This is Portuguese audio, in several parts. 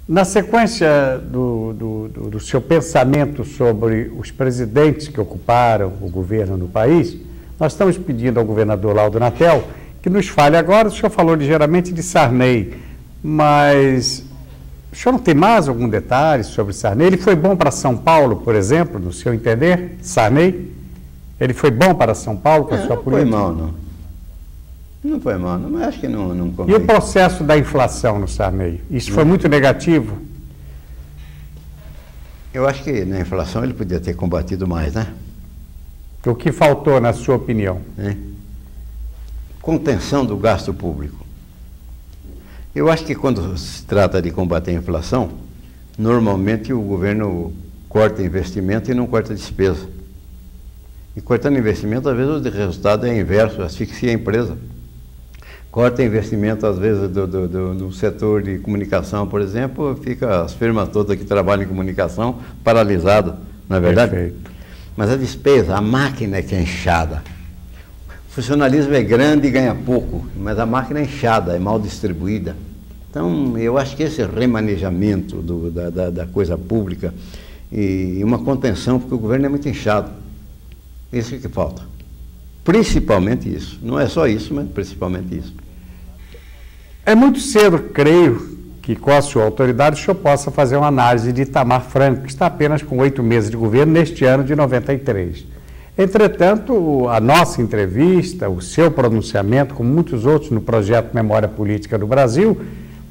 Na sequência do seu pensamento sobre os presidentes que ocuparam o governo no país, nós estamos pedindo ao governador Laudo Natel que nos fale agora. O senhor falou ligeiramente de Sarney, mas o senhor não tem mais algum detalhe sobre Sarney? Ele foi bom para São Paulo, por exemplo, no seu entender, Sarney? Ele foi bom para São Paulo com a sua política? Não foi mal, não. Não foi mal, não, mas acho que não E o processo da inflação no Sarney? Isso foi muito negativo? Eu acho que na inflação ele podia ter combatido mais, né? O que faltou, na sua opinião? Contenção do gasto público. Eu acho que quando se trata de combater a inflação, normalmente o governo corta investimento e não corta despesa. E cortando investimento, às vezes o resultado é inverso, asfixia a empresa. Corta investimento, às vezes, do setor de comunicação, por exemplo, fica as firmas todas que trabalham em comunicação paralisadas, não é verdade? Perfeito. Mas a despesa, a máquina é que é inchada. O funcionalismo é grande e ganha pouco, mas a máquina é inchada, é mal distribuída. Então, eu acho que esse remanejamento da coisa pública e uma contenção, porque o governo é muito inchado. Isso que falta. Principalmente isso. Não é só isso, mas principalmente isso. É muito cedo, creio, que com a sua autoridade o senhor possa fazer uma análise de Itamar Franco, que está apenas com 8 meses de governo neste ano de 93. Entretanto, a nossa entrevista, o seu pronunciamento, como muitos outros no projeto Memória Política do Brasil,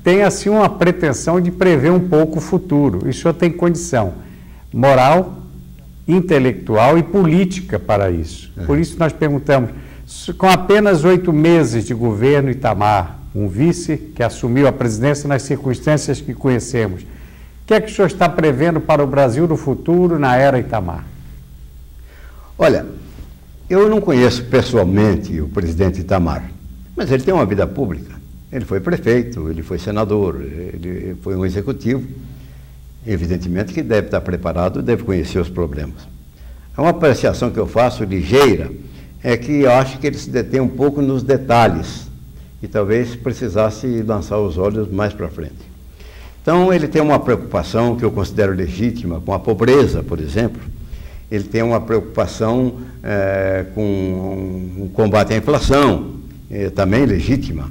tem assim uma pretensão de prever um pouco o futuro. E o senhor tem condição moral, intelectual e política para isso. Por isso nós perguntamos, com apenas 8 meses de governo Itamar, um vice que assumiu a presidência nas circunstâncias que conhecemos, o que é que o senhor está prevendo para o Brasil do futuro na era Itamar? Olha, eu não conheço pessoalmente o presidente Itamar, mas ele tem uma vida pública. Ele foi prefeito, ele foi senador, ele foi um executivo. Evidentemente que deve estar preparado, deve conhecer os problemas. Uma apreciação que eu faço ligeira é que eu acho que ele se detém um pouco nos detalhes e talvez precisasse lançar os olhos mais para frente. Então ele tem uma preocupação que eu considero legítima com a pobreza, por exemplo. Ele tem uma preocupação com o combate à inflação, também legítima.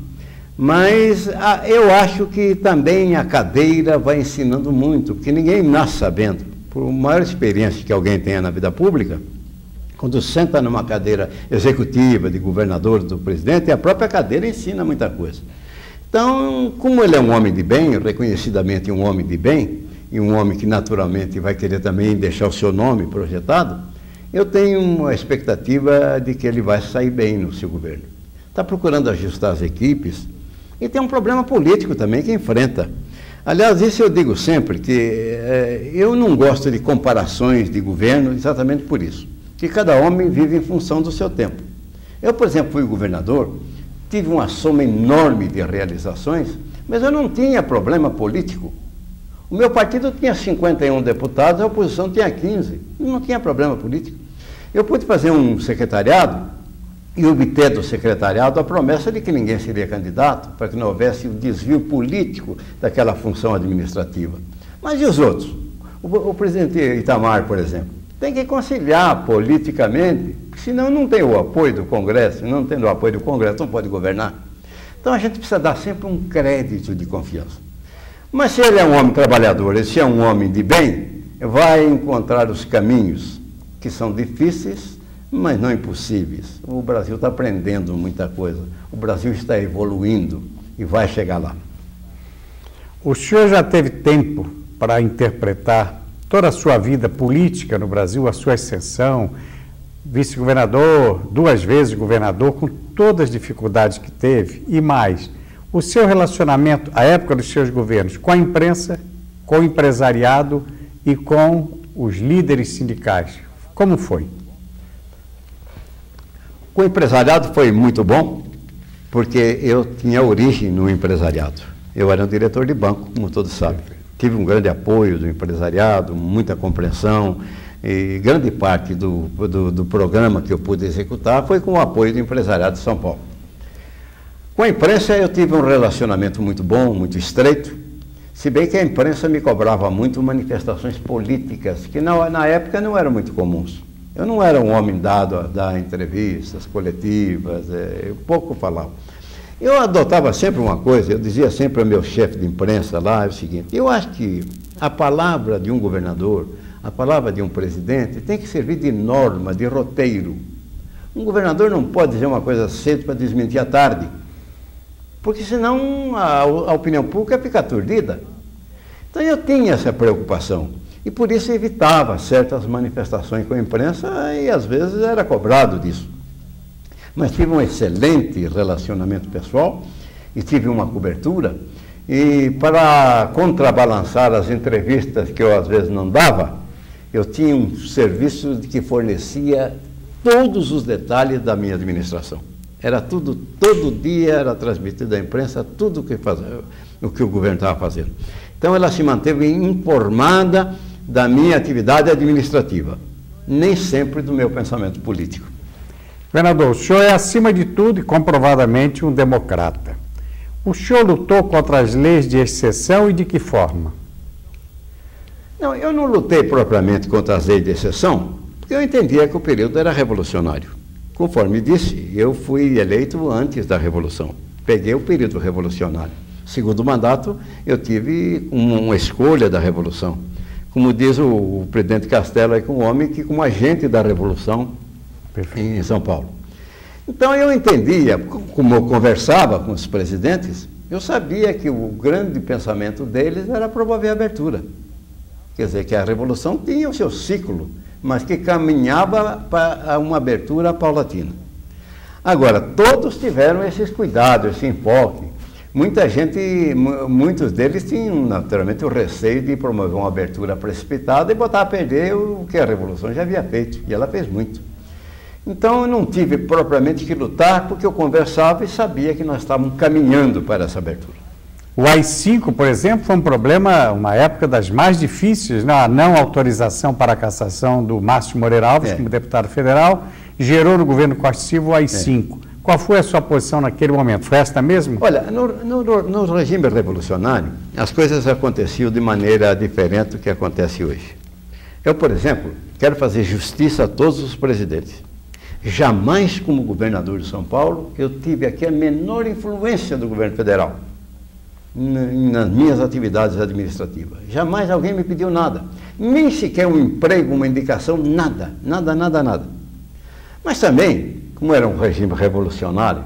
Mas eu acho que também a cadeira vai ensinando muito, porque ninguém nasce sabendo. Por maior experiência que alguém tenha na vida pública, quando senta numa cadeira executiva, de governador, do presidente, a própria cadeira ensina muita coisa. Então, como ele é um homem de bem, reconhecidamente um homem de bem, e um homem que naturalmente vai querer também deixar o seu nome projetado, eu tenho uma expectativa de que ele vai sair bem no seu governo. Está procurando ajustar as equipes, e tem um problema político também que enfrenta. Aliás, isso eu digo sempre, que eu não gosto de comparações de governo exatamente por isso, que cada homem vive em função do seu tempo. Eu, por exemplo, fui governador, tive uma soma enorme de realizações, mas eu não tinha problema político. O meu partido tinha 51 deputados, a oposição tinha 15, não tinha problema político. Eu pude fazer um secretariado e obter do secretariado a promessa de que ninguém seria candidato, para que não houvesse um desvio político daquela função administrativa. Mas e os outros? O presidente Itamar, por exemplo, tem que conciliar politicamente, senão não tem o apoio do Congresso, não tendo o apoio do Congresso não pode governar. Então a gente precisa dar sempre um crédito de confiança. Mas se ele é um homem trabalhador, se é um homem de bem, vai encontrar os caminhos que são difíceis, mas não impossíveis. O Brasil está aprendendo muita coisa. O Brasil está evoluindo e vai chegar lá. O senhor já teve tempo para interpretar toda a sua vida política no Brasil, a sua ascensão, vice-governador, 2 vezes governador, com todas as dificuldades que teve, e mais, o seu relacionamento, à época dos seus governos, com a imprensa, com o empresariado e com os líderes sindicais. Como foi? O empresariado foi muito bom, porque eu tinha origem no empresariado. Eu era um diretor de banco, como todos sabem. Tive um grande apoio do empresariado, muita compreensão, e grande parte do programa que eu pude executar foi com o apoio do empresariado de São Paulo. Com a imprensa eu tive um relacionamento muito bom, muito estreito. Se bem que a imprensa me cobrava muito manifestações políticas, que na época não eram muito comuns. Eu não era um homem dado a dar entrevistas coletivas, eu pouco falava. Eu adotava sempre uma coisa, eu dizia sempre ao meu chefe de imprensa lá, é o seguinte: eu acho que a palavra de um governador, a palavra de um presidente tem que servir de norma, de roteiro. Um governador não pode dizer uma coisa cedo para desmentir à tarde, porque senão a opinião pública fica aturdida. Então eu tinha essa preocupação e por isso evitava certas manifestações com a imprensa e às vezes era cobrado disso. Mas tive um excelente relacionamento pessoal e tive uma cobertura, e para contrabalançar as entrevistas que eu às vezes não dava, eu tinha um serviço que fornecia todos os detalhes da minha administração. Era tudo, todo dia era transmitido à imprensa tudo o que o governo estava fazendo. Então ela se manteve informada da minha atividade administrativa, nem sempre do meu pensamento político. Governador, o senhor é, acima de tudo e comprovadamente, um democrata. O senhor lutou contra as leis de exceção e de que forma? Não, eu não lutei propriamente contra as leis de exceção, porque eu entendia que o período era revolucionário. Conforme disse, eu fui eleito antes da Revolução. Peguei o período revolucionário. Segundo mandato, eu tive uma escolha da Revolução. Como diz o presidente Castelo, aí, como homem que como agente da Revolução, perfeito, em São Paulo. Então eu entendia, como eu conversava com os presidentes, eu sabia que o grande pensamento deles era promover a abertura. Quer dizer, que a Revolução tinha o seu ciclo, mas que caminhava para uma abertura paulatina. Agora, todos tiveram esses cuidados, esse enfoque. Muitos deles tinham naturalmente o receio de promover uma abertura precipitada e botar a perder o que a Revolução já havia feito, e ela fez muito. Então eu não tive propriamente que lutar, porque eu conversava e sabia que nós estávamos caminhando para essa abertura. O AI-5, por exemplo, foi um problema, uma época das mais difíceis, né? A não autorização para a cassação do Márcio Moreira Alves como deputado federal, gerou no governo Costa Silva o AI-5. Qual foi a sua posição naquele momento? Foi esta mesmo? Olha, no regime revolucionário, as coisas aconteciam de maneira diferente do que acontece hoje. Eu, por exemplo, quero fazer justiça a todos os presidentes. Jamais, como governador de São Paulo, eu tive aqui a menor influência do governo federal nas minhas atividades administrativas. Jamais alguém me pediu nada, nem sequer um emprego, uma indicação, nada. Mas também, como era um regime revolucionário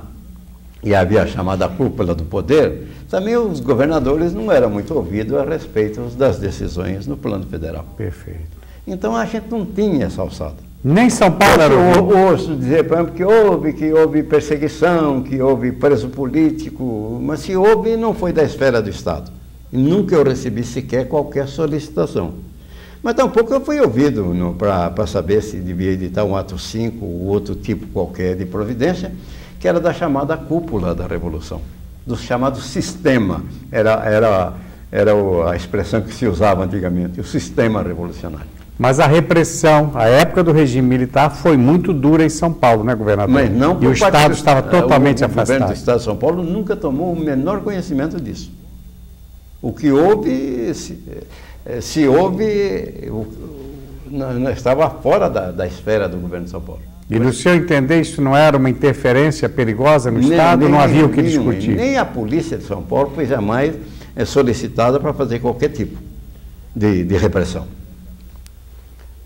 e havia a chamada cúpula do poder, também os governadores não eram muito ouvidos a respeito das decisões no plano federal. Perfeito. Então a gente não tinha essa alçada. Nem São Paulo era ouvido. Eu ouço dizer, por exemplo, que houve perseguição, que houve preso político, mas se houve, não foi da esfera do Estado. E nunca eu recebi sequer qualquer solicitação. Mas tampouco eu fui ouvido para saber se devia editar um ato 5 ou outro tipo qualquer de providência, que era da chamada cúpula da Revolução, do chamado sistema. Era a expressão que se usava antigamente, o sistema revolucionário. Mas a repressão, a época do regime militar, foi muito dura em São Paulo, né, governador? Mas não, e o Estado estava totalmente afastado. O governo do Estado de São Paulo nunca tomou o menor conhecimento disso. O que houve, se houve, não estava fora da esfera do governo de São Paulo. E no seu entender, isso não era uma interferência perigosa no Estado? Não havia o que discutir? Nem a polícia de São Paulo foi jamais solicitada para fazer qualquer tipo de repressão.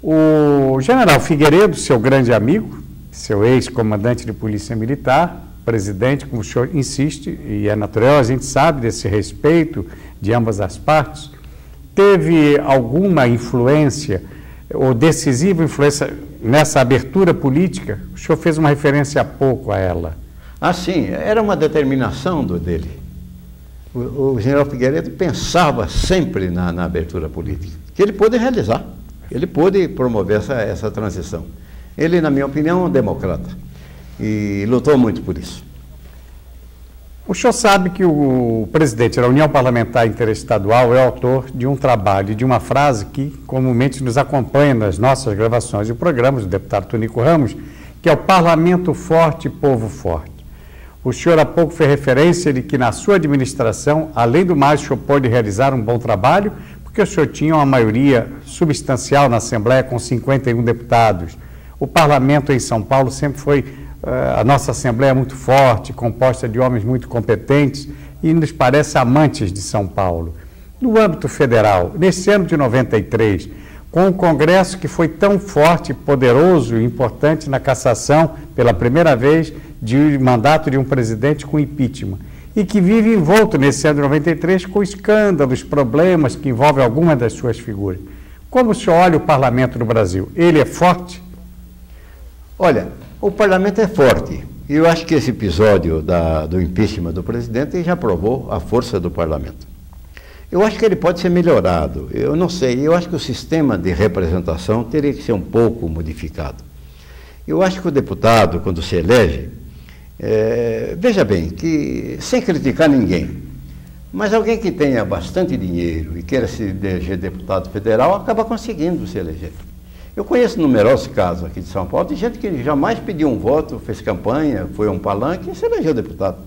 O general Figueiredo, seu grande amigo, seu ex-comandante de polícia militar, presidente, como o senhor insiste, e é natural, a gente sabe desse respeito de ambas as partes, teve alguma influência, ou decisiva influência, nessa abertura política? O senhor fez uma referência há pouco a ela. Ah, sim, era uma determinação dele. O general Figueiredo pensava sempre na abertura política, que ele pôde realizar. Ele pôde promover essa transição. Ele, na minha opinião, é um democrata e lutou muito por isso. O senhor sabe que o presidente da União Parlamentar Interestadual é autor de um trabalho, de uma frase que comumente nos acompanha nas nossas gravações de programas, do deputado Tonico Ramos, que é o Parlamento Forte, Povo Forte. O senhor há pouco fez referência de que na sua administração, além do mais, o senhor pôde realizar um bom trabalho, porque o senhor tinha uma maioria substancial na Assembleia com 51 deputados. O parlamento em São Paulo sempre foi, a nossa Assembleia é muito forte, composta de homens muito competentes e nos parece amantes de São Paulo. No âmbito federal, nesse ano de 93, com um Congresso que foi tão forte, poderoso e importante na cassação, pela primeira vez, de mandato de um presidente com impeachment, e que vive envolto nesse ano de 93 com escândalos, problemas que envolvem algumas das suas figuras. Como o senhor olha o parlamento do Brasil? Ele é forte? Olha, o parlamento é forte. E eu acho que esse episódio do impeachment do presidente já provou a força do parlamento. Eu acho que ele pode ser melhorado. Eu não sei, eu acho que o sistema de representação teria que ser um pouco modificado. Eu acho que o deputado, quando se elege, veja bem, que sem criticar ninguém, mas alguém que tenha bastante dinheiro e queira se eleger deputado federal, acaba conseguindo se eleger. Eu conheço numerosos casos aqui de São Paulo de gente que jamais pediu um voto, fez campanha, foi a um palanque e se elegeu deputado.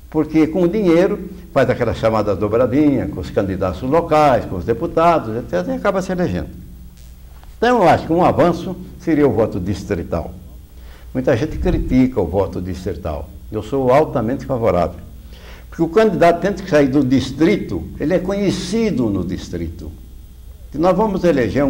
Porque com o dinheiro faz aquela chamada dobradinha com os candidatos locais, com os deputados, etc., e acaba se elegendo. Então, eu acho que um avanço seria o voto distrital. Muita gente critica o voto distrital. Eu sou altamente favorável. Porque o candidato tem que sair do distrito, ele é conhecido no distrito. Se nós vamos eleger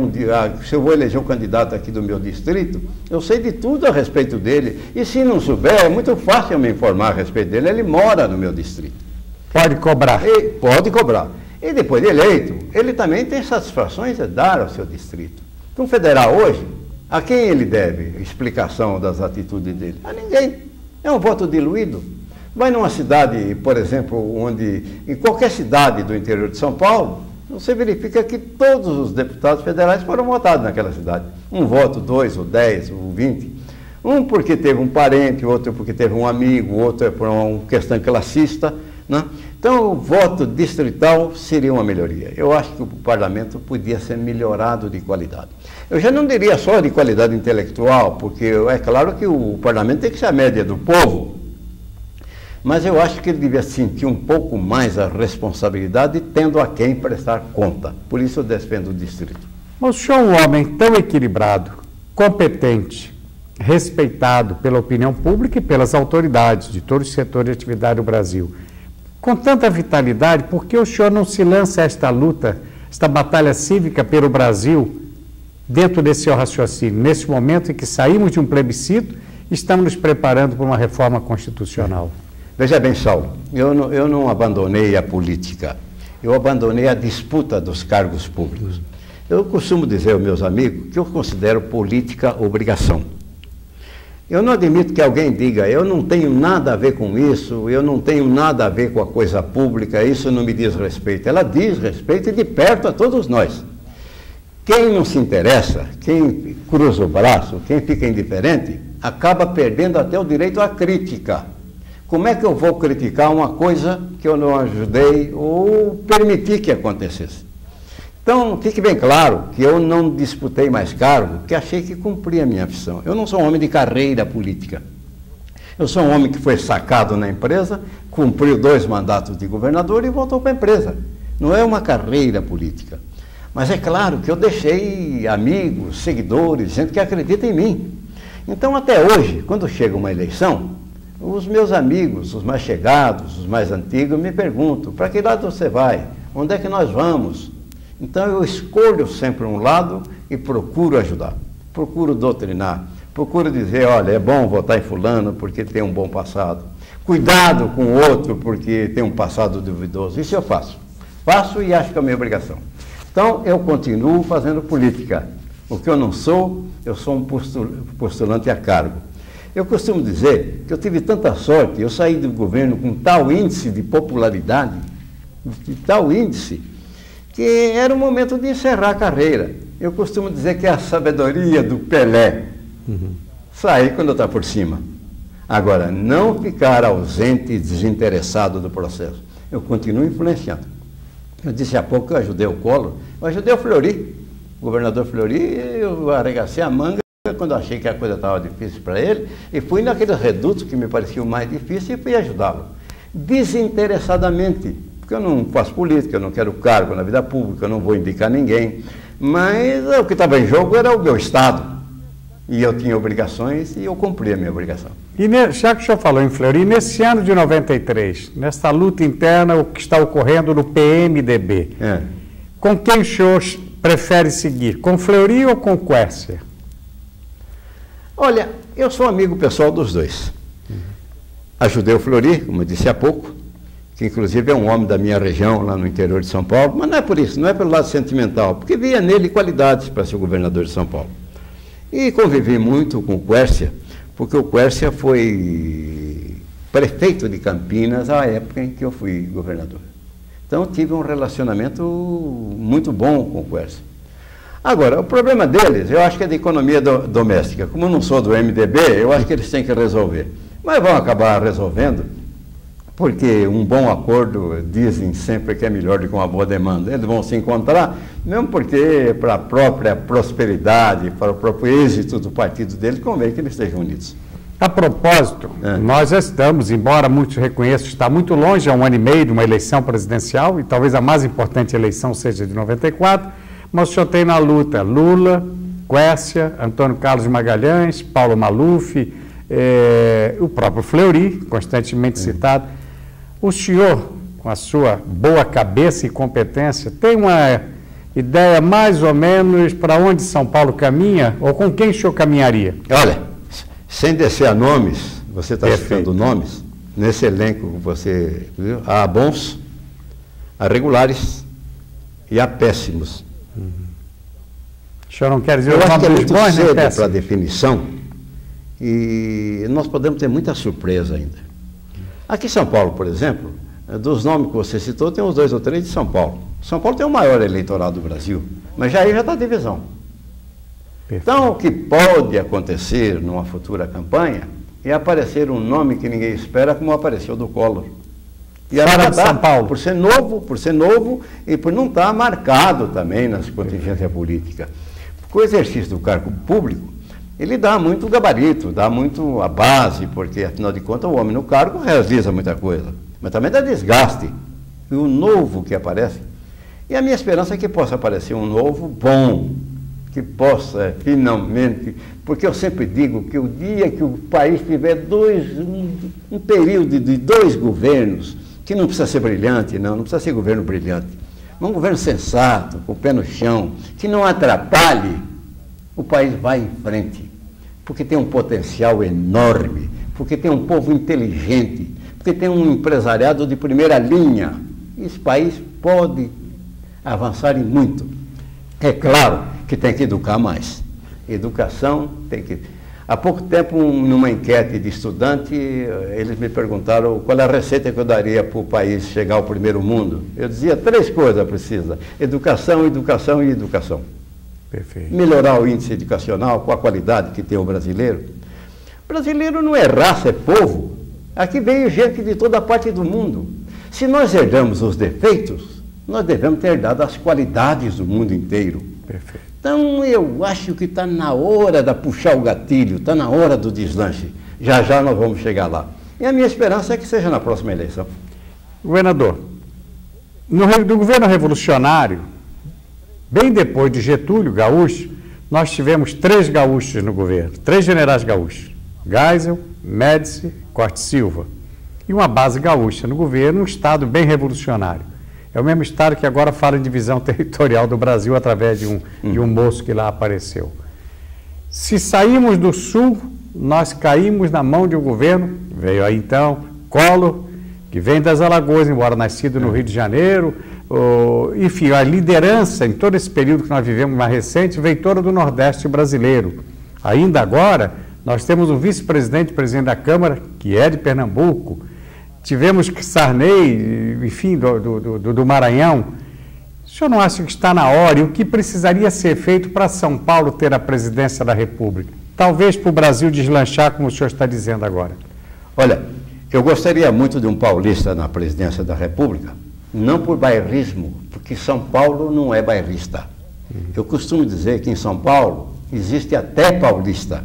se eu vou eleger um candidato aqui do meu distrito, eu sei de tudo a respeito dele. E se não souber, é muito fácil eu me informar a respeito dele. Ele mora no meu distrito. Pode cobrar. Pode cobrar. E depois de eleito, ele também tem satisfações a dar ao seu distrito. Então, o federal hoje, a quem ele deve explicação das atitudes dele? A ninguém. É um voto diluído. Vai numa cidade, por exemplo, em qualquer cidade do interior de São Paulo, você verifica que todos os deputados federais foram votados naquela cidade. Um voto, 2, ou 10, ou 20. Um porque teve um parente, outro porque teve um amigo, outro é por uma questão classista, né? Então, o voto distrital seria uma melhoria. Eu acho que o parlamento podia ser melhorado de qualidade. Eu já não diria só de qualidade intelectual, porque é claro que o parlamento tem que ser a média do povo, mas eu acho que ele devia sentir um pouco mais a responsabilidade, tendo a quem prestar conta. Por isso eu defendo o distrito. Mas o senhor é um homem tão equilibrado, competente, respeitado pela opinião pública e pelas autoridades de todos os setores de atividade do Brasil. Com tanta vitalidade, por que o senhor não se lança a esta luta, esta batalha cívica pelo Brasil, dentro desse seu raciocínio, nesse momento em que saímos de um plebiscito e estamos nos preparando para uma reforma constitucional? Veja bem, Saulo, eu não abandonei a política, eu abandonei a disputa dos cargos públicos. Eu costumo dizer aos meus amigos que eu considero política obrigação. Eu não admito que alguém diga, eu não tenho nada a ver com isso, eu não tenho nada a ver com a coisa pública, isso não me diz respeito. Ela diz respeito e de perto a todos nós. Quem não se interessa, quem cruza o braço, quem fica indiferente, acaba perdendo até o direito à crítica. Como é que eu vou criticar uma coisa que eu não ajudei ou permiti que acontecesse? Então, fique bem claro que eu não disputei mais cargo, porque achei que cumpria a minha missão. Eu não sou um homem de carreira política. Eu sou um homem que foi sacado na empresa, cumpriu 2 mandatos de governador e voltou para a empresa. Não é uma carreira política. Mas é claro que eu deixei amigos, seguidores, gente que acredita em mim. Então, até hoje, quando chega uma eleição, os meus amigos, os mais chegados, os mais antigos, me perguntam, para que lado você vai? Onde é que nós vamos? Então eu escolho sempre um lado e procuro ajudar, procuro doutrinar, procuro dizer, olha, é bom votar em fulano porque tem um bom passado. Cuidado com o outro porque tem um passado duvidoso. Isso eu faço. Faço e acho que é a minha obrigação. Então eu continuo fazendo política. O que eu não sou, eu sou um postulante a cargo. Eu costumo dizer que eu tive tanta sorte, eu saí do governo com tal índice de popularidade, de tal índice, que era o momento de encerrar a carreira. Eu costumo dizer que é a sabedoria do Pelé. Sair quando está por cima. Agora, não ficar ausente e desinteressado do processo. Eu continuo influenciando. Eu disse há pouco que eu ajudei o Collor, eu ajudei o Fleury, o governador Fleury, eu arregacei a manga. quando eu achei que a coisa estava difícil para ele, e fui naquele reduto que me parecia o mais difícil e fui ajudá-lo. Desinteressadamente, porque eu não faço política, eu não quero cargo na vida pública, eu não vou indicar ninguém, mas o que estava em jogo era o meu Estado. E eu tinha obrigações e eu cumpri a minha obrigação. E já que o senhor falou em Fleury, nesse ano de 93, nessa luta interna, o que está ocorrendo no PMDB, com quem o senhor prefere seguir? Com Fleury ou com Quércia? Olha, eu sou amigo pessoal dos dois. Ajudei o Fleury, como eu disse há pouco, que inclusive é um homem da minha região, lá no interior de São Paulo, mas não é por isso, não é pelo lado sentimental, porque via nele qualidades para ser o governador de São Paulo. E convivi muito com o Quércia, porque o Quércia foi prefeito de Campinas à época em que eu fui governador. Então tive um relacionamento muito bom com o Quércia. Agora, o problema deles, eu acho que é de economia doméstica. Como eu não sou do MDB, eu acho que eles têm que resolver. Mas vão acabar resolvendo, porque um bom acordo, dizem sempre que é melhor do que uma boa demanda. Eles vão se encontrar, mesmo porque para a própria prosperidade, para o próprio êxito do partido deles, convém que eles estejam unidos. A propósito, nós já estamos, embora muitos reconheçam, está muito longe, há 1 ano e meio de uma eleição presidencial, e talvez a mais importante eleição seja de 94, mas o senhor tem na luta Lula, Quércia, Antônio Carlos Magalhães, Paulo Maluf, o próprio Fleury, constantemente citado. O senhor, com a sua boa cabeça e competência, tem uma ideia mais ou menos para onde São Paulo caminha, ou com quem o senhor caminharia? Olha, sem descer a nomes, você está citando nomes, nesse elenco que você viu, há bons, há regulares e há péssimos. O senhor não quer dizer eu o acho nome que é dos muito bons, cedo né, para definição e nós podemos ter muita surpresa ainda. Aqui em São Paulo, por exemplo, dos nomes que você citou, tem uns 2 ou 3 de São Paulo. São Paulo tem o maior eleitorado do Brasil, mas aí já está a divisão. Perfeito. Então, o que pode acontecer numa futura campanha é aparecer um nome que ninguém espera, como apareceu do Collor. E fora de São Paulo. Por ser novo e por não estar marcado também nas contingências políticas. Porque o exercício do cargo público, ele dá muito gabarito, dá muito a base, porque afinal de contas o homem no cargo realiza muita coisa, mas também dá desgaste. E o novo que aparece, e a minha esperança é que possa aparecer um novo bom, que possa finalmente, porque eu sempre digo que o dia que o país tiver um período de 2 governos, que não precisa ser brilhante, não precisa ser governo brilhante, mas um governo sensato, com o pé no chão, que não atrapalhe, o país vai em frente, porque tem um potencial enorme, porque tem um povo inteligente, porque tem um empresariado de primeira linha. Esse país pode avançar em muito. É claro que tem que educar mais. Educação tem que... Há pouco tempo, numa enquete de estudante, eles me perguntaram qual é a receita que eu daria para o país chegar ao primeiro mundo. Eu dizia 3 coisas precisa: educação, educação e educação. Perfeito. Melhorar o índice educacional com a qualidade que tem o brasileiro. O brasileiro não é raça, é povo. Aqui veio gente de toda parte do mundo. Se nós herdamos os defeitos, nós devemos ter herdado as qualidades do mundo inteiro. Perfeito. Então, eu acho que está na hora de puxar o gatilho, está na hora do deslanche. Já já nós vamos chegar lá. E a minha esperança é que seja na próxima eleição. Governador, do governo revolucionário, bem depois de Getúlio Gaúcho, nós tivemos 3 gaúchos no governo, 3 generais gaúchos: Geisel, Médici, Corte Silva. E uma base gaúcha no governo, um estado bem revolucionário. É o mesmo estado que agora fala em divisão territorial do Brasil através de um moço que lá apareceu. Se saímos do Sul, nós caímos na mão de um governo, veio aí então Collor, que vem das Alagoas, embora nascido no Rio de Janeiro, enfim, a liderança em todo esse período que nós vivemos mais recente veio toda do Nordeste brasileiro. Ainda agora, nós temos um vice-presidente, presidente da Câmara, que é de Pernambuco. Tivemos Sarney, enfim, do Maranhão. O senhor não acha que está na hora? E o que precisaria ser feito para São Paulo ter a presidência da República? Talvez para o Brasil deslanchar, como o senhor está dizendo agora. Olha, eu gostaria muito de um paulista na presidência da República, não por bairrismo, porque São Paulo não é bairrista. Eu costumo dizer que em São Paulo existe até paulista.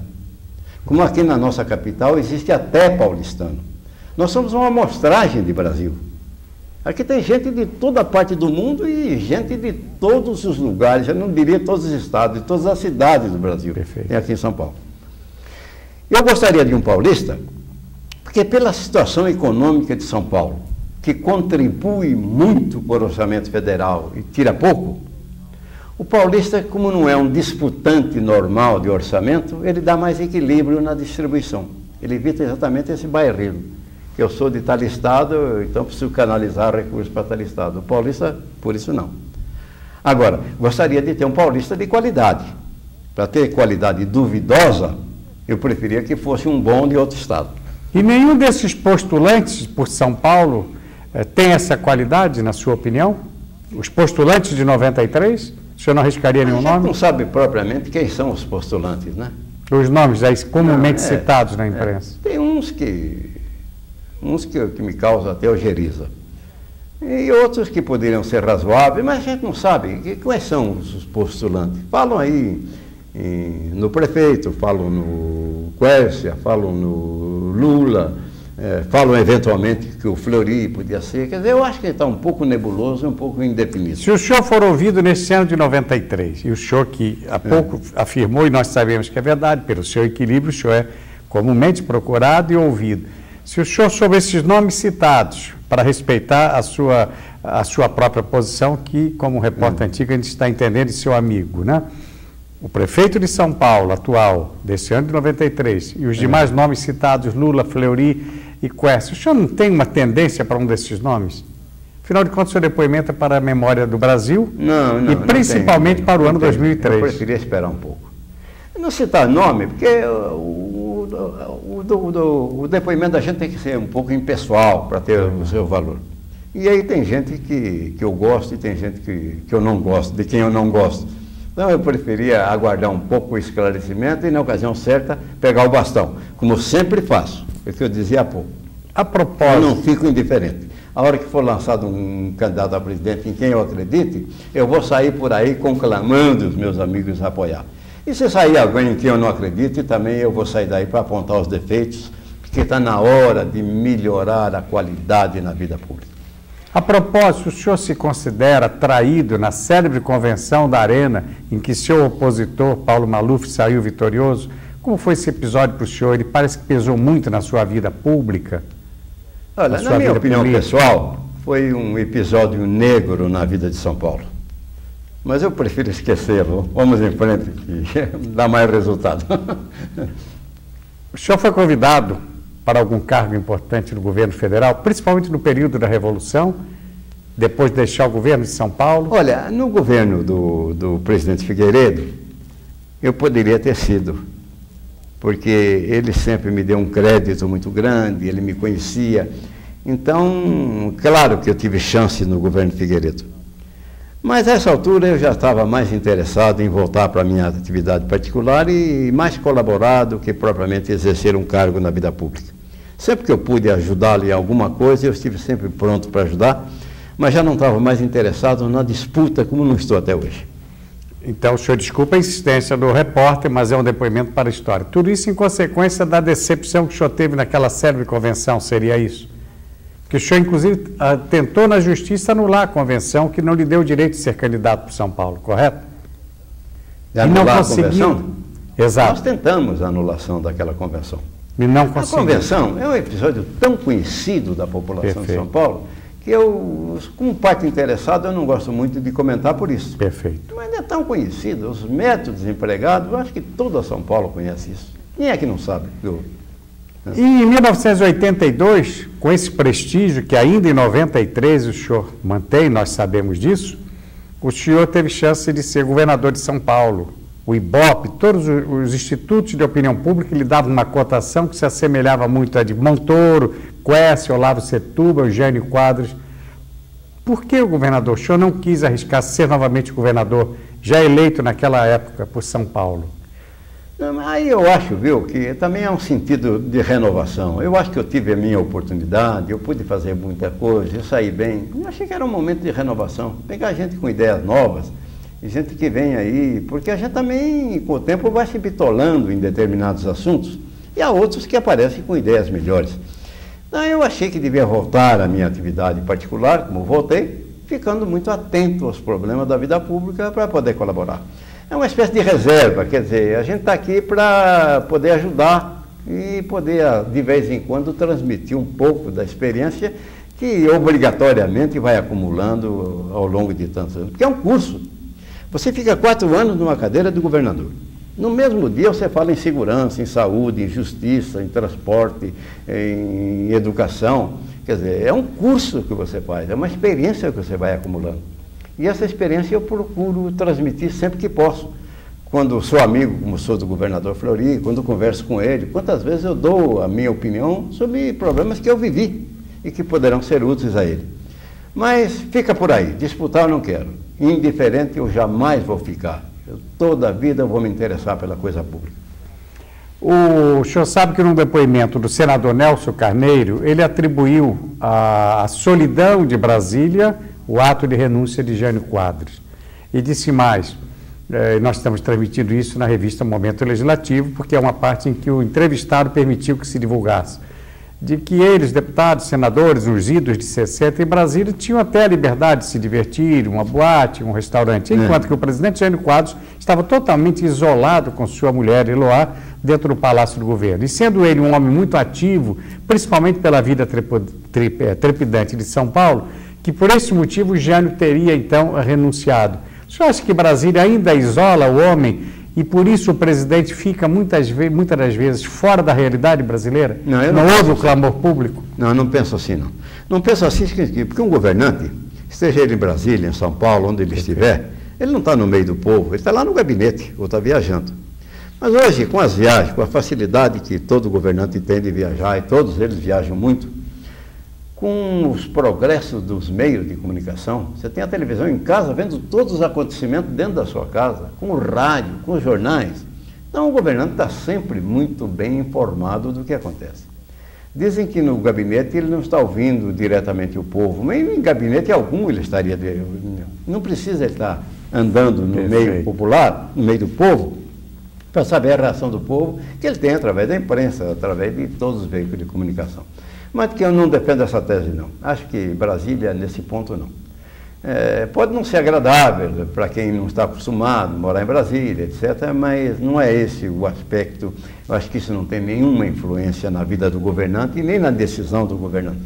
Como aqui na nossa capital existe até paulistano. Nós somos uma amostragem de Brasil. Aqui tem gente de toda parte do mundo e gente de todos os lugares, eu não diria todos os estados, de todas as cidades do Brasil. Perfeito. Tem aqui em São Paulo. Eu gostaria de um paulista, porque pela situação econômica de São Paulo, que contribui muito para o orçamento federal e tira pouco, o paulista, como não é um disputante normal de orçamento, ele dá mais equilíbrio na distribuição. Ele evita exatamente esse bairrismo. Eu sou de tal estado, então preciso canalizar recursos para tal estado. O paulista, por isso não. Agora, gostaria de ter um paulista de qualidade. Para ter qualidade duvidosa, eu preferia que fosse um bom de outro estado. E nenhum desses postulantes por São Paulo tem essa qualidade, na sua opinião? Os postulantes de 93? O senhor não arriscaria nenhum nome? A gente não sabe propriamente quem são os postulantes, né? Os nomes aí comumente citados na imprensa. Tem uns que me causam até ojeriza. E outros que poderiam ser razoáveis, mas a gente não sabe quais são os postulantes. Falam aí no prefeito, falam no Quércia, falam no Lula, falam eventualmente que o Fleury podia ser. Quer dizer, eu acho que ele está um pouco nebuloso, um pouco indefinido. Se o senhor for ouvido nesse ano de 93, e o senhor que há pouco afirmou, e nós sabemos que é verdade, pelo seu equilíbrio, o senhor é comumente procurado e ouvido. Se o senhor, sobre esses nomes citados, para respeitar a sua própria posição, que, como repórter antigo, a gente está entendendo de seu amigo, né? O prefeito de São Paulo, atual, desse ano de 93, e os demais nomes citados, Lula, Fleury e Quércia, o senhor não tem uma tendência para um desses nomes? Afinal de contas, o seu depoimento é para a memória do Brasil e principalmente para o ano 2003. Eu preferia esperar um pouco. Não citar nome, porque o depoimento da gente tem que ser um pouco impessoal para ter o seu valor. E aí tem gente que eu gosto e tem gente que eu não gosto, de quem eu não gosto. Então eu preferia aguardar um pouco o esclarecimento e, na ocasião certa, pegar o bastão, como eu sempre faço, é o que eu dizia há pouco. A propósito... Eu não fico indiferente. A hora que for lançado um candidato a presidente em quem eu acredite, eu vou sair por aí conclamando os meus amigos a apoiar. E se sair alguém em quem eu não acredito, também eu vou sair daí para apontar os defeitos, porque está na hora de melhorar a qualidade na vida pública. A propósito, o senhor se considera traído na célebre convenção da Arena, em que seu opositor, Paulo Maluf, saiu vitorioso? Como foi esse episódio para o senhor? Ele parece que pesou muito na sua vida pública. Olha, na minha opinião pessoal, foi um episódio negro na vida de São Paulo. Mas eu prefiro esquecê-lo. Vamos em frente, que dá mais resultado. O senhor foi convidado para algum cargo importante no governo federal, principalmente no período da Revolução, depois de deixar o governo de São Paulo? Olha, no governo do presidente Figueiredo, eu poderia ter sido, porque ele sempre me deu um crédito muito grande, ele me conhecia. Então, claro que eu tive chance no governo Figueiredo. Mas, a essa altura, eu já estava mais interessado em voltar para a minha atividade particular e mais colaborar do que propriamente exercer um cargo na vida pública. Sempre que eu pude ajudá-lo em alguma coisa, eu estive sempre pronto para ajudar, mas já não estava mais interessado na disputa, como não estou até hoje. Então, o senhor desculpa a insistência do repórter, mas é um depoimento para a história. Tudo isso em consequência da decepção que o senhor teve naquela célebre convenção, seria isso? Que o senhor, inclusive, tentou na justiça anular a convenção que não lhe deu o direito de ser candidato para São Paulo, correto? E não conseguiu. Exato. Nós tentamos a anulação daquela convenção. E não conseguiu. A convenção é um episódio tão conhecido da população de São Paulo que eu, como parte interessada, eu não gosto muito de comentar por isso. Perfeito. Mas é tão conhecido, os métodos empregados, eu acho que toda São Paulo conhece isso. Quem é que não sabe? E em 1982, com esse prestígio que ainda em 93 o senhor mantém, nós sabemos disso, o senhor teve chance de ser governador de São Paulo. O IBOP, todos os institutos de opinião pública lhe davam uma cotação que se assemelhava muito a de Montoro, Quércia, Olavo Setúbal, Eugênio Quadros. Por que o governador? O senhor não quis arriscar ser novamente governador, já eleito naquela época por São Paulo? Não, aí eu acho, viu, que também é um sentido de renovação. Eu acho que eu tive a minha oportunidade, eu pude fazer muita coisa, eu saí bem. Eu achei que era um momento de renovação, pegar gente com ideias novas gente que vem aí, porque a gente também, com o tempo, vai se bitolando em determinados assuntos, e há outros que aparecem com ideias melhores. Então, eu achei que devia voltar à minha atividade particular, como voltei, ficando muito atento aos problemas da vida pública para poder colaborar. É uma espécie de reserva, quer dizer, a gente está aqui para poder ajudar e poder, de vez em quando, transmitir um pouco da experiência que obrigatoriamente vai acumulando ao longo de tantos anos. Porque é um curso. Você fica 4 anos numa cadeira de governador. No mesmo dia você fala em segurança, em saúde, em justiça, em transporte, em educação. Quer dizer, é um curso que você faz, é uma experiência que você vai acumulando. E essa experiência eu procuro transmitir sempre que posso. Quando sou amigo, como sou do governador Fleury, quando converso com ele, quantas vezes eu dou a minha opinião sobre problemas que eu vivi e que poderão ser úteis a ele. Mas fica por aí, disputar eu não quero. Indiferente eu jamais vou ficar. Toda a vida eu vou me interessar pela coisa pública. O senhor sabe que num depoimento do senador Nelson Carneiro, ele atribuiu à solidão de Brasília o ato de renúncia de Jânio Quadros. E disse mais, nós estamos transmitindo isso na revista Momento Legislativo, porque é uma parte em que o entrevistado permitiu que se divulgasse, de que eles, deputados, senadores, uns idos de 60 em Brasília, tinham até a liberdade de se divertir, uma boate, um restaurante, enquanto que o presidente Jânio Quadros estava totalmente isolado com sua mulher, Eloá, dentro do Palácio do Governo. E sendo ele um homem muito ativo, principalmente pela vida trepidante de São Paulo, que por esse motivo Jânio teria, então, renunciado. O senhor acha que Brasília ainda isola o homem e por isso o presidente fica muitas das vezes fora da realidade brasileira? Não houve o clamor público? Não, eu não penso assim, não. Não penso assim porque um governante, esteja ele em Brasília, em São Paulo, onde ele estiver, ele não está no meio do povo, ele está lá no gabinete ou está viajando. Mas hoje, com as viagens, com a facilidade que todo governante tem de viajar, e todos eles viajam muito, com os progressos dos meios de comunicação, você tem a televisão em casa vendo todos os acontecimentos dentro da sua casa, com o rádio, com os jornais. Então o governante está sempre muito bem informado do que acontece. Dizem que no gabinete ele não está ouvindo diretamente o povo, mas em gabinete algum ele estaria... Não precisa estar andando no meio popular, no meio do povo, para saber a reação do povo, que ele tem através da imprensa, através de todos os veículos de comunicação. Mas que eu não defendo essa tese, não. Acho que Brasília, nesse ponto, não. Pode não ser agradável para quem não está acostumado a morar em Brasília, etc., mas não é esse o aspecto. Eu acho que isso não tem nenhuma influência na vida do governante e nem na decisão do governante.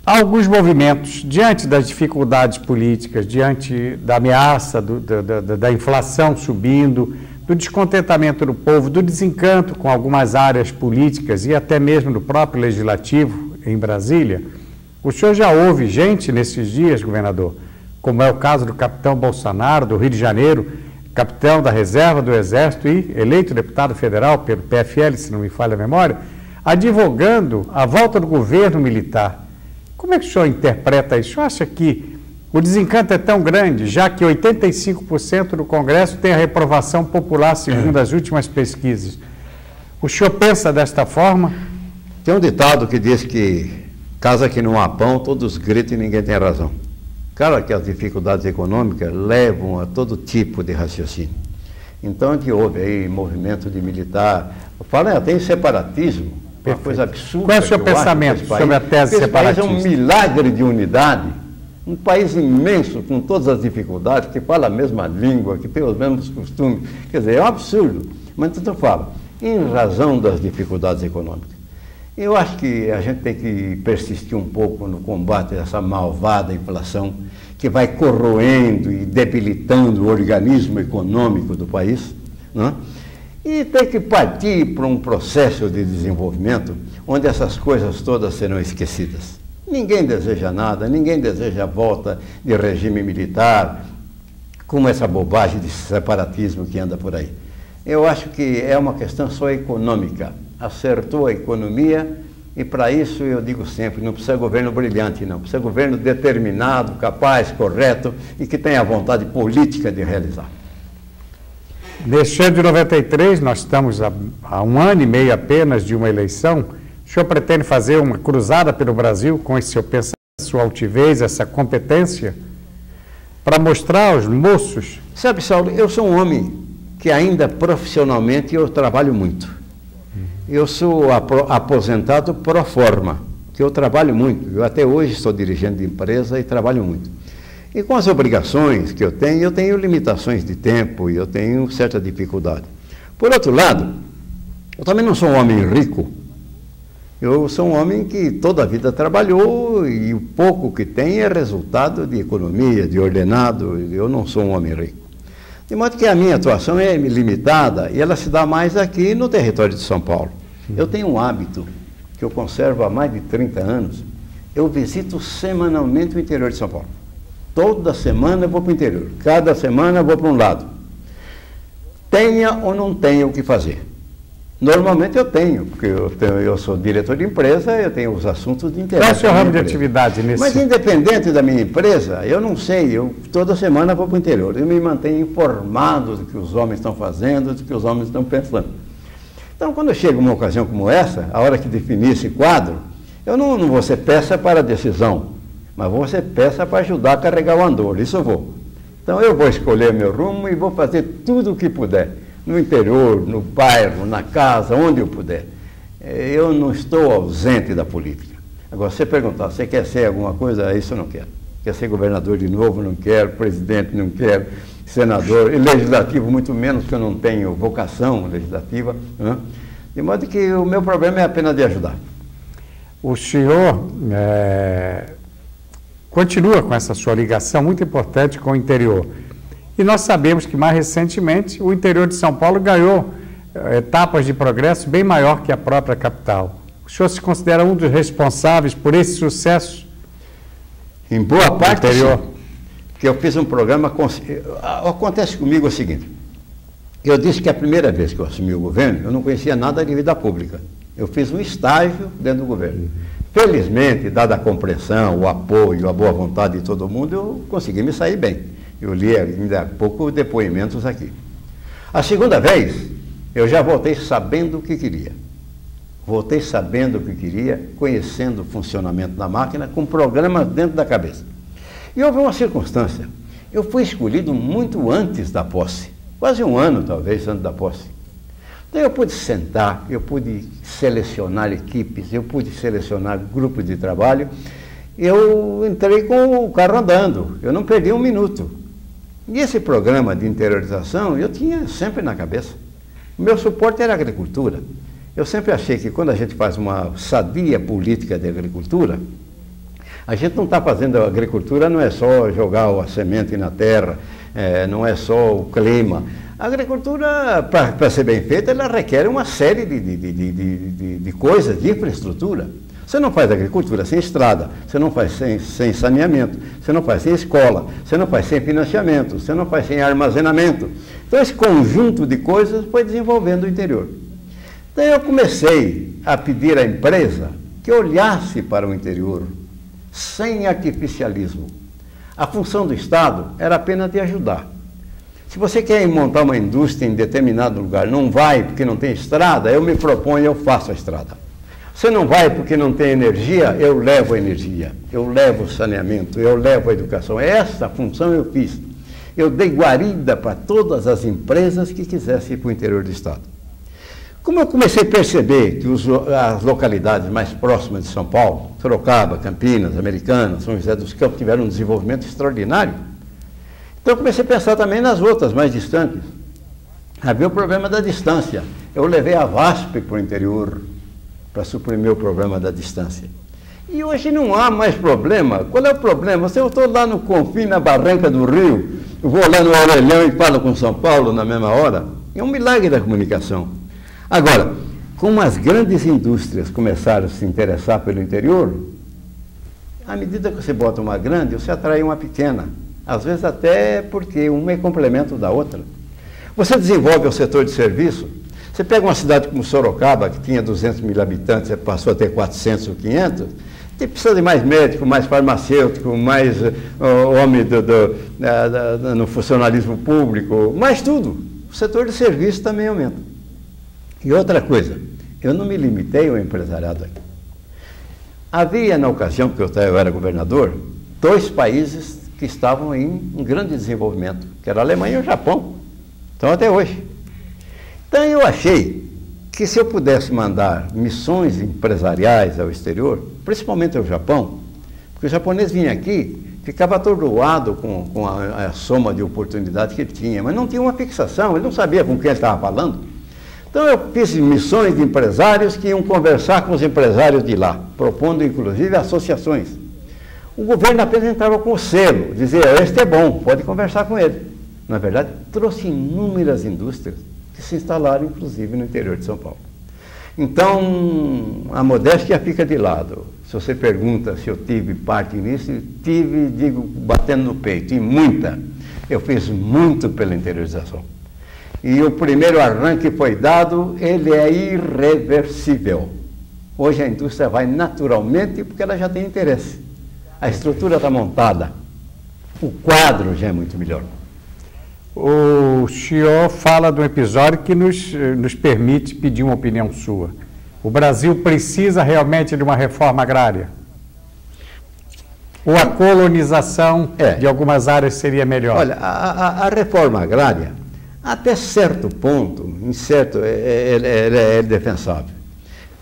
Há alguns movimentos, diante das dificuldades políticas, diante da ameaça da inflação subindo, do descontentamento do povo, do desencanto com algumas áreas políticas e até mesmo do próprio legislativo em Brasília. O senhor já ouve gente nesses dias, governador, como é o caso do capitão Bolsonaro, do Rio de Janeiro, capitão da reserva do Exército e eleito deputado federal pelo PFL, se não me falha a memória, advogando a volta do governo militar. Como é que o senhor interpreta isso? O senhor acha que o desencanto é tão grande, já que 85% do Congresso tem a reprovação popular, segundo as últimas pesquisas? O senhor pensa desta forma? Tem um ditado que diz que casa que não há pão, todos gritam e ninguém tem razão. Claro que as dificuldades econômicas levam a todo tipo de raciocínio. Então, que houve aí movimento de militar, fala até em separatismo, uma coisa absurda. Qual é o seu pensamento sobre a tese separatista? Esse país é um milagre de unidade. Um país imenso, com todas as dificuldades, que fala a mesma língua, que tem os mesmos costumes. Quer dizer, é um absurdo. Mas então eu falo, em razão das dificuldades econômicas. Eu acho que a gente tem que persistir um pouco no combate dessa malvada inflação que vai corroendo e debilitando o organismo econômico do país, né? E tem que partir para um processo de desenvolvimento onde essas coisas todas serão esquecidas. Ninguém deseja nada, ninguém deseja a volta de regime militar, como essa bobagem de separatismo que anda por aí. Eu acho que é uma questão só econômica. Acertou a economia e para isso eu digo sempre, não precisa governo brilhante, não. Precisa governo determinado, capaz, correto e que tenha a vontade política de realizar. Neste ano de 93, nós estamos há 1 ano e meio apenas de uma eleição. O senhor pretende fazer uma cruzada pelo Brasil com esse seu pensamento, sua altivez, essa competência? para mostrar aos moços. Sabe, Saulo, eu sou um homem que ainda profissionalmente eu trabalho muito. Eu sou aposentado pro forma, que eu trabalho muito. Eu até hoje sou dirigente de empresa e trabalho muito. E com as obrigações que eu tenho limitações de tempo e eu tenho certa dificuldade. Por outro lado, eu também não sou um homem rico. Eu sou um homem que toda a vida trabalhou e o pouco que tem é resultado de economia, de ordenado. Eu não sou um homem rico. De modo que a minha atuação é limitada e ela se dá mais aqui no território de São Paulo. Eu tenho um hábito que eu conservo há mais de 30 anos. Eu visito semanalmente o interior de São Paulo. Toda semana eu vou para o interior. Cada semana eu vou para um lado. Tenha ou não tenha o que fazer. Normalmente eu tenho, porque eu sou diretor de empresa, eu tenho os assuntos de interesse. Qual é o seu ramo de atividade nesse? Mas independente da minha empresa, eu não sei, eu toda semana vou para o interior. Eu me mantenho informado do que os homens estão fazendo, do que os homens estão pensando. Então, quando chega uma ocasião como essa, a hora que definir esse quadro, eu não vou ser peça para a decisão, mas vou ser peça para ajudar a carregar o andor, isso eu vou. Então, eu vou escolher meu rumo e vou fazer tudo o que puder. No interior, no bairro, na casa, onde eu puder. Eu não estou ausente da política. Agora, se você perguntar, você quer ser alguma coisa? Isso eu não quero. Quer ser governador de novo? Não quero. Presidente? Não quero. Senador? E legislativo, muito menos, porque eu não tenho vocação legislativa. Né? De modo que o meu problema é apenas de ajudar. O senhor continua com essa sua ligação muito importante com o interior. E nós sabemos que, mais recentemente, o interior de São Paulo ganhou etapas de progresso bem maior que a própria capital. O senhor se considera um dos responsáveis por esse sucesso? Em boa parte, interior? Sim. Porque eu fiz um programa... Acontece comigo o seguinte. Eu disse que a primeira vez que eu assumi o governo, eu não conhecia nada de vida pública. Eu fiz um estágio dentro do governo. Felizmente, dada a compreensão, o apoio, a boa vontade de todo mundo, eu consegui me sair bem. Eu li ainda há pouco depoimentos aqui. A segunda vez, eu já voltei sabendo o que queria. Voltei sabendo o que queria, conhecendo o funcionamento da máquina, com programas dentro da cabeça. E houve uma circunstância. Eu fui escolhido muito antes da posse, quase um ano, talvez, antes da posse. Então eu pude sentar, eu pude selecionar equipes, eu pude selecionar grupos de trabalho. Eu entrei com o carro andando, eu não perdi um minuto. E esse programa de interiorização eu tinha sempre na cabeça. O meu suporte era a agricultura. Eu sempre achei que quando a gente faz uma sadia política de agricultura, a gente não está fazendo a agricultura, não é só jogar a semente na terra, não é só o clima. A agricultura, para ser bem feita, ela requer uma série de coisas, de infraestrutura. Você não faz agricultura sem estrada, você não faz sem saneamento, você não faz sem escola, você não faz sem financiamento, você não faz sem armazenamento. Então, esse conjunto de coisas foi desenvolvendo o interior. Então, eu comecei a pedir à empresa que olhasse para o interior sem artificialismo. A função do Estado era apenas de ajudar. Se você quer montar uma indústria em determinado lugar, não vai porque não tem estrada, eu me proponho, eu faço a estrada. Você não vai porque não tem energia, eu levo a energia, eu levo o saneamento, eu levo a educação. Essa função eu fiz. Eu dei guarida para todas as empresas que quisessem ir para o interior do Estado. Como eu comecei a perceber que as localidades mais próximas de São Paulo, Sorocaba, Campinas, Americana, São José dos Campos, tiveram um desenvolvimento extraordinário, então eu comecei a pensar também nas outras mais distantes. Havia o problema da distância. Eu levei a VASP para o interior, para suprimir o problema da distância. E hoje não há mais problema. Qual é o problema? Se eu estou lá no Confim, na Barranca do Rio, eu vou lá no Aurelião e falo com São Paulo na mesma hora, é um milagre da comunicação. Agora, como as grandes indústrias começaram a se interessar pelo interior, à medida que você bota uma grande, você atrai uma pequena. Às vezes até porque uma é complemento da outra. Você desenvolve o setor de serviço. Você pega uma cidade como Sorocaba, que tinha 200 mil habitantes, você passou a ter 400 ou 500, você precisa de mais médico, mais farmacêutico, mais homem no funcionalismo público, mais tudo. O setor de serviço também aumenta. E outra coisa, eu não me limitei ao empresariado aqui. Havia, na ocasião que eu era governador, 2 países que estavam em grande desenvolvimento, que era a Alemanha e o Japão. Então, até hoje. Então, eu achei que se eu pudesse mandar missões empresariais ao exterior, principalmente ao Japão, porque o japonês vinha aqui, ficava atordoado com a soma de oportunidades que ele tinha, mas não tinha uma fixação, ele não sabia com quem ele estava falando. Então eu fiz missões de empresários que iam conversar com os empresários de lá, propondo inclusive associações. O governo apresentava com o selo, dizia, este é bom, pode conversar com ele. Na verdade, trouxe inúmeras indústrias que se instalaram inclusive no interior de São Paulo. Então, a modéstia fica de lado. Se você pergunta se eu tive parte nisso, tive, digo, batendo no peito, e muita. Eu fiz muito pela interiorização. E o primeiro arranque foi dado, ele é irreversível. Hoje a indústria vai naturalmente porque ela já tem interesse. A estrutura está montada, o quadro já é muito melhor. O senhor fala de um episódio que nos permite pedir uma opinião sua. O Brasil precisa realmente de uma reforma agrária? Ou a colonização de algumas áreas seria melhor? Olha, a reforma agrária, até certo ponto, é defensável.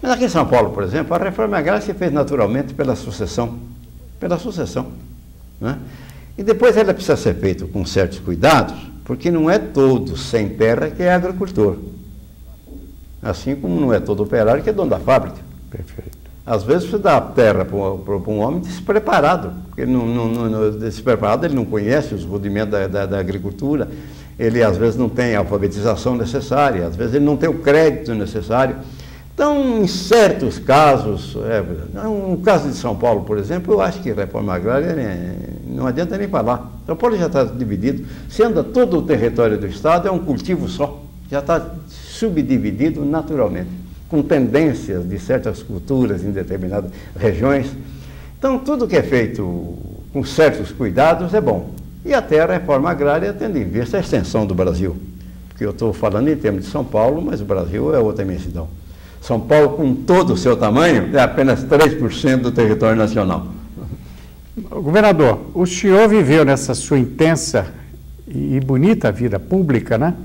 Mas aqui em São Paulo, por exemplo, a reforma agrária se fez naturalmente pela sucessão. Né? E depois ela precisa ser feita com certos cuidados, porque não é todo sem terra que é agricultor. Assim como não é todo operário que é dono da fábrica. Perfeito. Às vezes você dá terra para um homem despreparado, porque despreparado ele não conhece os rudimentos da agricultura, ele às vezes não tem a alfabetização necessária, às vezes ele não tem o crédito necessário. Então, em certos casos, no caso de São Paulo, por exemplo, eu acho que a reforma agrária não adianta nem falar. São Paulo já está dividido, se anda todo o território do Estado, é um cultivo só, já está subdividido naturalmente, com tendências de certas culturas em determinadas regiões. Então, tudo que é feito com certos cuidados é bom. E até a reforma agrária tendo em vista a extensão do Brasil. Porque eu estou falando em termos de São Paulo, mas o Brasil é outra imensidão. São Paulo, com todo o seu tamanho, é apenas 3% do território nacional. Governador, o senhor viveu nessa sua intensa e bonita vida pública, né?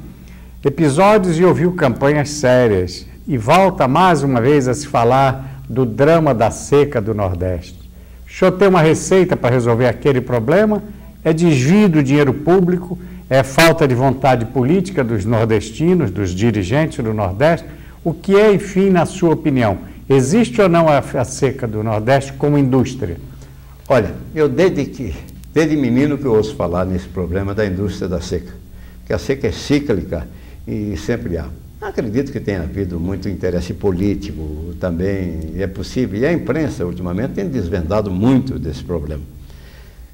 Episódios e ouviu campanhas sérias. E volta mais uma vez a se falar do drama da seca do Nordeste. O senhor tem uma receita para resolver aquele problema? É desvio do dinheiro público? É falta de vontade política dos nordestinos, dos dirigentes do Nordeste? O que é, enfim, na sua opinião? Existe ou não a seca do Nordeste como indústria? Olha, eu desde menino que eu ouço falar nesse problema da indústria da seca, que a seca é cíclica e sempre há. Acredito que tenha havido muito interesse político também, é possível, e a imprensa ultimamente tem desvendado muito desse problema.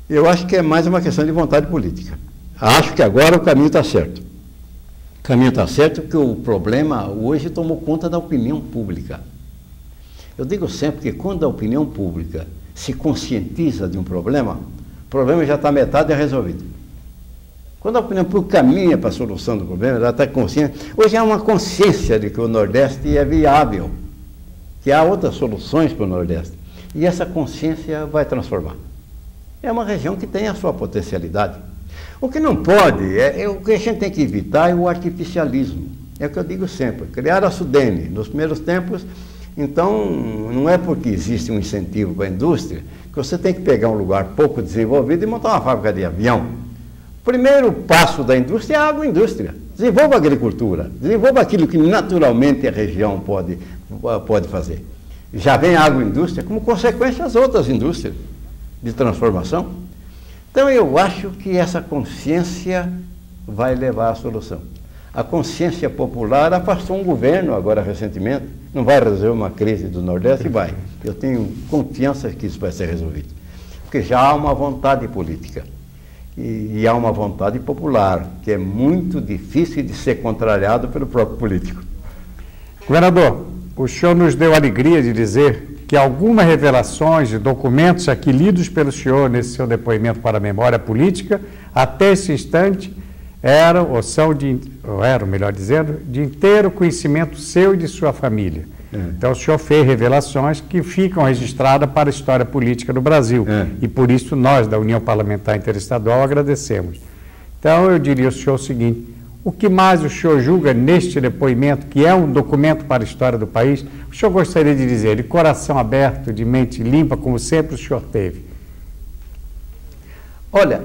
Eu acho que é mais uma questão de vontade política. Acho que agora o caminho está certo. O caminho está certo porque o problema hoje tomou conta da opinião pública. Eu digo sempre que quando a opinião pública se conscientiza de um problema, o problema já está metade resolvido. Quando a opinião pública caminha para a solução do problema, ela está consciente. Hoje há uma consciência de que o Nordeste é viável, que há outras soluções para o Nordeste. E essa consciência vai transformar. É uma região que tem a sua potencialidade. O que não pode, o que a gente tem que evitar é o artificialismo. É o que eu digo sempre. Criar a Sudene nos primeiros tempos, então não é porque existe um incentivo para a indústria que você tem que pegar um lugar pouco desenvolvido e montar uma fábrica de avião. O primeiro passo da indústria é a agroindústria. Desenvolva a agricultura, desenvolva aquilo que naturalmente a região pode fazer. Já vem a agroindústria como consequência as outras indústrias de transformação. Então eu acho que essa consciência vai levar à solução. A consciência popular afastou um governo agora recentemente, não vai resolver uma crise do Nordeste? Vai. Eu tenho confiança que isso vai ser resolvido. Porque já há uma vontade política. E há uma vontade popular, que é muito difícil de ser contrariado pelo próprio político. Governador, o senhor nos deu a alegria de dizer que algumas revelações de documentos aqui lidos pelo senhor nesse seu depoimento para a memória política, até esse instante, eram, melhor dizendo, de inteiro conhecimento seu e de sua família. Então o senhor fez revelações que ficam registradas para a história política do Brasil. E por isso nós, da União Parlamentar Interestadual, agradecemos. Então eu diria ao senhor o seguinte: o que mais o senhor julga neste depoimento, que é um documento para a história do país, o senhor gostaria de dizer, de coração aberto, de mente limpa, como sempre o senhor teve? Olha,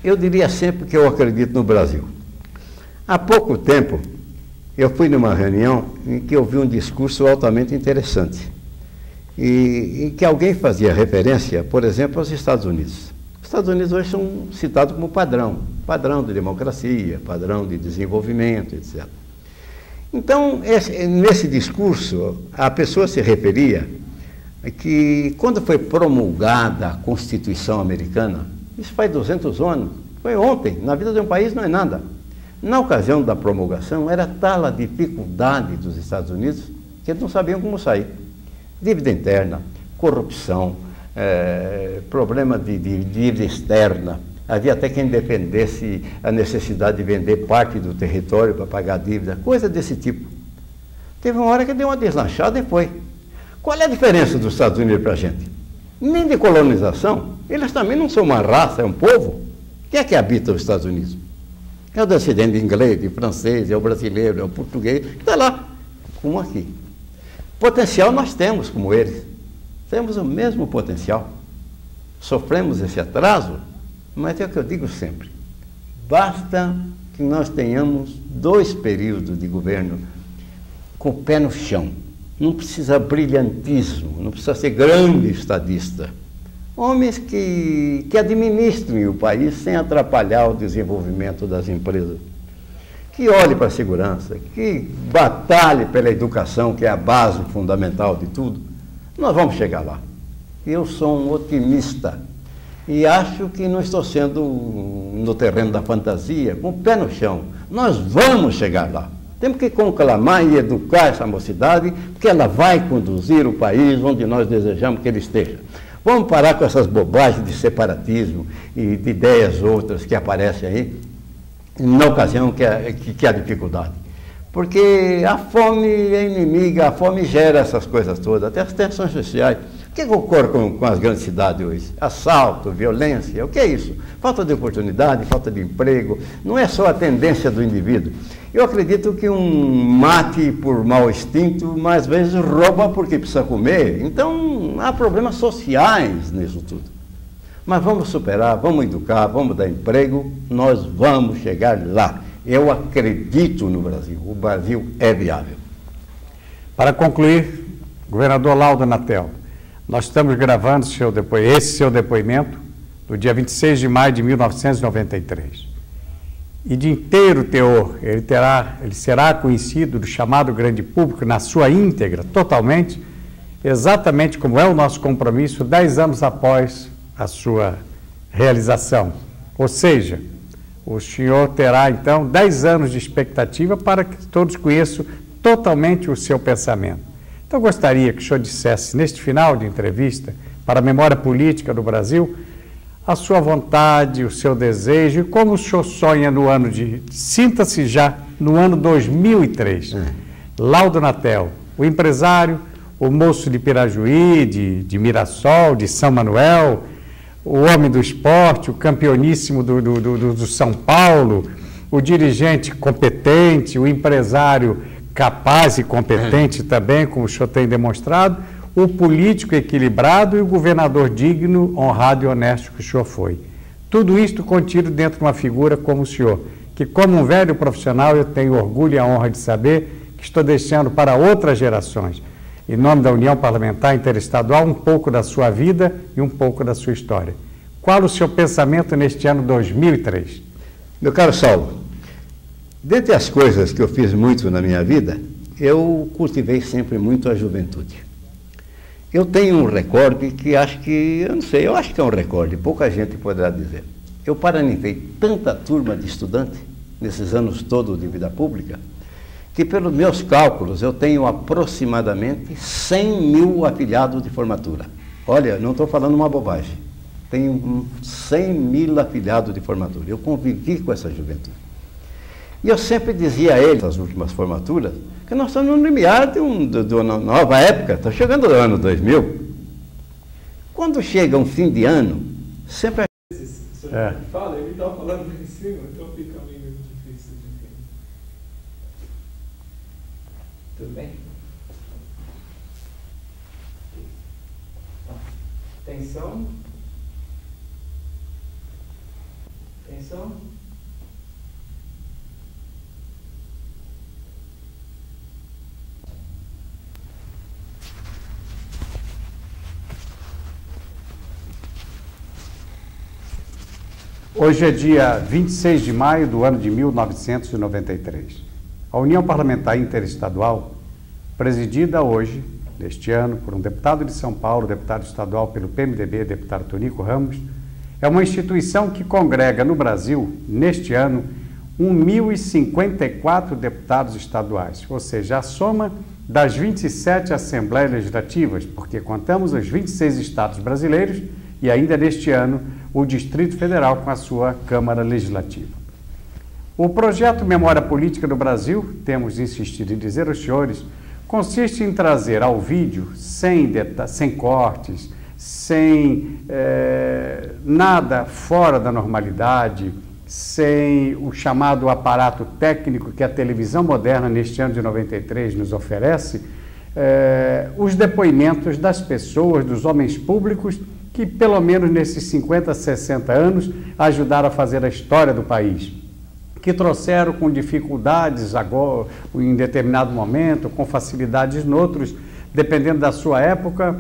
eu diria sempre que eu acredito no Brasil. Há pouco tempo, eu fui numa reunião em que eu vi um discurso altamente interessante, e que alguém fazia referência, por exemplo, aos Estados Unidos. Os Estados Unidos hoje são citados como padrão de democracia, padrão de desenvolvimento, etc. Então, nesse discurso, a pessoa se referia que quando foi promulgada a Constituição Americana, isso faz 200 anos, foi ontem, na vida de um país não é nada. Na ocasião da promulgação, era tal a dificuldade dos Estados Unidos que eles não sabiam como sair. Dívida interna, corrupção, problema de dívida externa. Havia até quem defendesse a necessidade de vender parte do território para pagar a dívida, coisa desse tipo. Teve uma hora que deu uma deslanchada e foi. Qual é a diferença dos Estados Unidos para a gente? Nem de colonização, eles também não são uma raça, é um povo. Quem é que habita os Estados Unidos? É o descendente de inglês, de francês, é o brasileiro, é o português, que está lá, como aqui. Potencial nós temos, como eles. Temos o mesmo potencial. Sofremos esse atraso, mas é o que eu digo sempre. Basta que nós tenhamos 2 períodos de governo com o pé no chão. Não precisa brilhantismo, não precisa ser grande estadista. Homens que administrem o país sem atrapalhar o desenvolvimento das empresas. Que olhe para a segurança, que batalhe pela educação, que é a base fundamental de tudo. Nós vamos chegar lá. Eu sou um otimista e acho que não estou sendo no terreno da fantasia, com o pé no chão. Nós vamos chegar lá. Temos que conclamar e educar essa mocidade, porque ela vai conduzir o país onde nós desejamos que ele esteja. Vamos parar com essas bobagens de separatismo e de ideias outras que aparecem aí, na ocasião que há dificuldade. Porque a fome é inimiga, a fome gera essas coisas todas, até as tensões sociais. O que ocorre com as grandes cidades hoje? Assalto, violência, o que é isso? Falta de oportunidade, falta de emprego, não é só a tendência do indivíduo. Eu acredito que um mate por mau instinto, mais vezes rouba porque precisa comer. Então, há problemas sociais nisso tudo. Mas vamos superar, vamos educar, vamos dar emprego, nós vamos chegar lá. Eu acredito no Brasil, o Brasil é viável. Para concluir, governador Laudo Natel, nós estamos gravando esse seu depoimento no dia 26 de maio de 1993. E de inteiro teor, ele será conhecido do chamado grande público na sua íntegra, totalmente, exatamente como é o nosso compromisso 10 anos após a sua realização. Ou seja, o senhor terá, então, 10 anos de expectativa para que todos conheçam totalmente o seu pensamento. Então, eu gostaria que o senhor dissesse, neste final de entrevista, para a memória política do Brasil, a sua vontade, o seu desejo, e como o senhor sonha no ano de... Sinta-se já no ano 2003. Laudo Natel, o empresário, o moço de Pirajuí, de Mirassol, de São Manuel, o homem do esporte, o campeoníssimo do São Paulo, o dirigente competente, o empresário capaz e competente também, como o senhor tem demonstrado, o político equilibrado e o governador digno, honrado e honesto que o senhor foi. Tudo isto contido dentro de uma figura como o senhor, que como um velho profissional eu tenho orgulho e a honra de saber que estou deixando para outras gerações, em nome da União Parlamentar Interestadual, um pouco da sua vida e um pouco da sua história. Qual o seu pensamento neste ano 2003? Meu caro Saulo, dentre as coisas que eu fiz muito na minha vida, eu cultivei sempre muito a juventude. Eu tenho um recorde que eu acho que é um recorde, pouca gente poderá dizer. Eu paranivei tanta turma de estudantes, nesses anos todos de vida pública, que pelos meus cálculos eu tenho aproximadamente 100 mil afiliados de formatura. Olha, não estou falando uma bobagem. Tenho 100 mil afiliados de formatura. Eu convivi com essa juventude. E eu sempre dizia a ele, nas últimas formaturas, que nós estamos no limiar de uma nova época, está chegando o ano 2000. Quando chega um fim de ano, sempre... Fala, ele está falando em cima, então fica meio difícil de entender. Tudo bem? Tensão. Tensão. Hoje é dia 26 de maio do ano de 1993. A União Parlamentar Interestadual, presidida hoje, neste ano, por um deputado de São Paulo, deputado estadual pelo PMDB, deputado Tonico Ramos, é uma instituição que congrega no Brasil, neste ano, 1.054 deputados estaduais, ou seja, a soma das 27 Assembleias Legislativas, porque contamos os 26 estados brasileiros e ainda neste ano o Distrito Federal com a sua Câmara Legislativa. O projeto Memória Política do Brasil, temos insistido em dizer aos senhores, consiste em trazer ao vídeo, sem cortes, sem nada fora da normalidade, sem o chamado aparato técnico que a televisão moderna neste ano de 93 nos oferece, os depoimentos das pessoas, dos homens públicos, que pelo menos nesses 50, 60 anos ajudaram a fazer a história do país, que trouxeram com dificuldades agora, em determinado momento, com facilidades noutros, dependendo da sua época,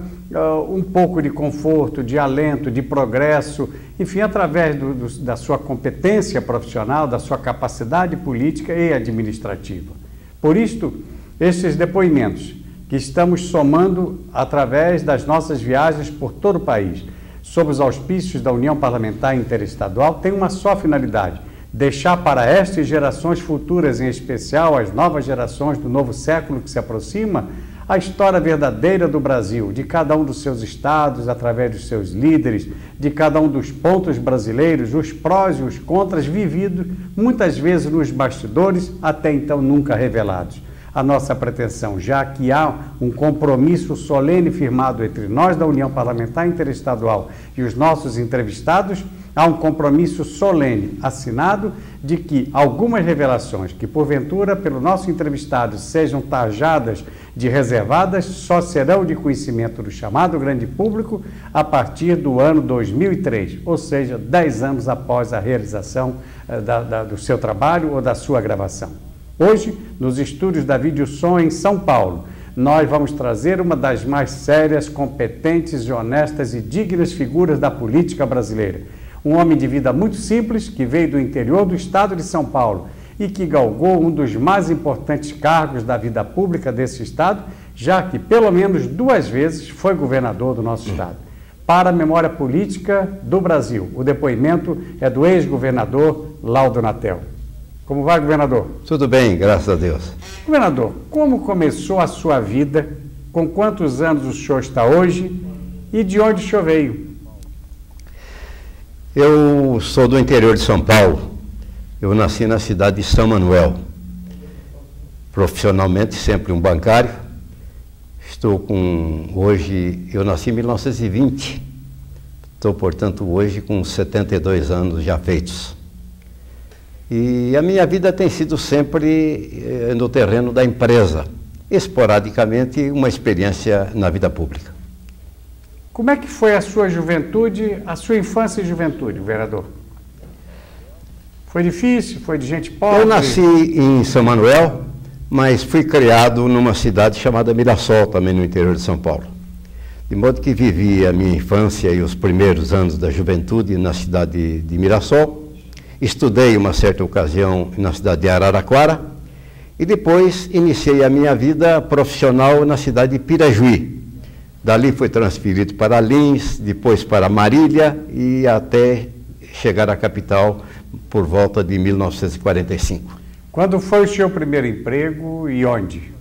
um pouco de conforto, de alento, de progresso, enfim, através da sua competência profissional, da sua capacidade política e administrativa. Por isto, esses depoimentos que estamos somando através das nossas viagens por todo o país, sob os auspícios da União Parlamentar Interestadual, tem uma só finalidade: deixar para estas gerações futuras, em especial as novas gerações do novo século que se aproxima, a história verdadeira do Brasil, de cada um dos seus estados, através dos seus líderes, de cada um dos pontos brasileiros, os prós e os contras vividos, muitas vezes nos bastidores, até então nunca revelados. A nossa pretensão, já que há um compromisso solene firmado entre nós da União Parlamentar Interestadual e os nossos entrevistados, há um compromisso solene assinado de que algumas revelações que, porventura, pelo nosso entrevistado sejam tajadas de reservadas, só serão de conhecimento do chamado grande público a partir do ano 2003, ou seja, 10 anos após a realização do seu trabalho ou da sua gravação. Hoje, nos estúdios da Videosom em São Paulo, nós vamos trazer uma das mais sérias, competentes e honestas e dignas figuras da política brasileira. Um homem de vida muito simples, que veio do interior do estado de São Paulo e que galgou um dos mais importantes cargos da vida pública desse estado, já que pelo menos 2 vezes foi governador do nosso estado. Para a memória política do Brasil, o depoimento é do ex-governador Laudo Natel. Como vai, governador? Tudo bem, graças a Deus. Governador, como começou a sua vida? Com quantos anos o senhor está hoje? E de onde o senhor veio? Eu sou do interior de São Paulo. Eu nasci na cidade de São Manuel. Profissionalmente, sempre um bancário. Hoje, eu nasci em 1920. Estou, portanto, hoje com 72 anos já feitos. E a minha vida tem sido sempre no terreno da empresa, esporadicamente uma experiência na vida pública. Como é que foi a sua juventude, a sua infância e juventude, governador? Foi difícil? Foi de gente pobre? Eu nasci em São Manuel, mas fui criado numa cidade chamada Mirassol, também no interior de São Paulo. De modo que vivi a minha infância e os primeiros anos da juventude na cidade de Mirassol. Estudei uma certa ocasião na cidade de Araraquara e depois iniciei a minha vida profissional na cidade de Pirajuí. Dali fui transferido para Lins, depois para Marília e até chegar à capital por volta de 1945. Quando foi o seu primeiro emprego e onde?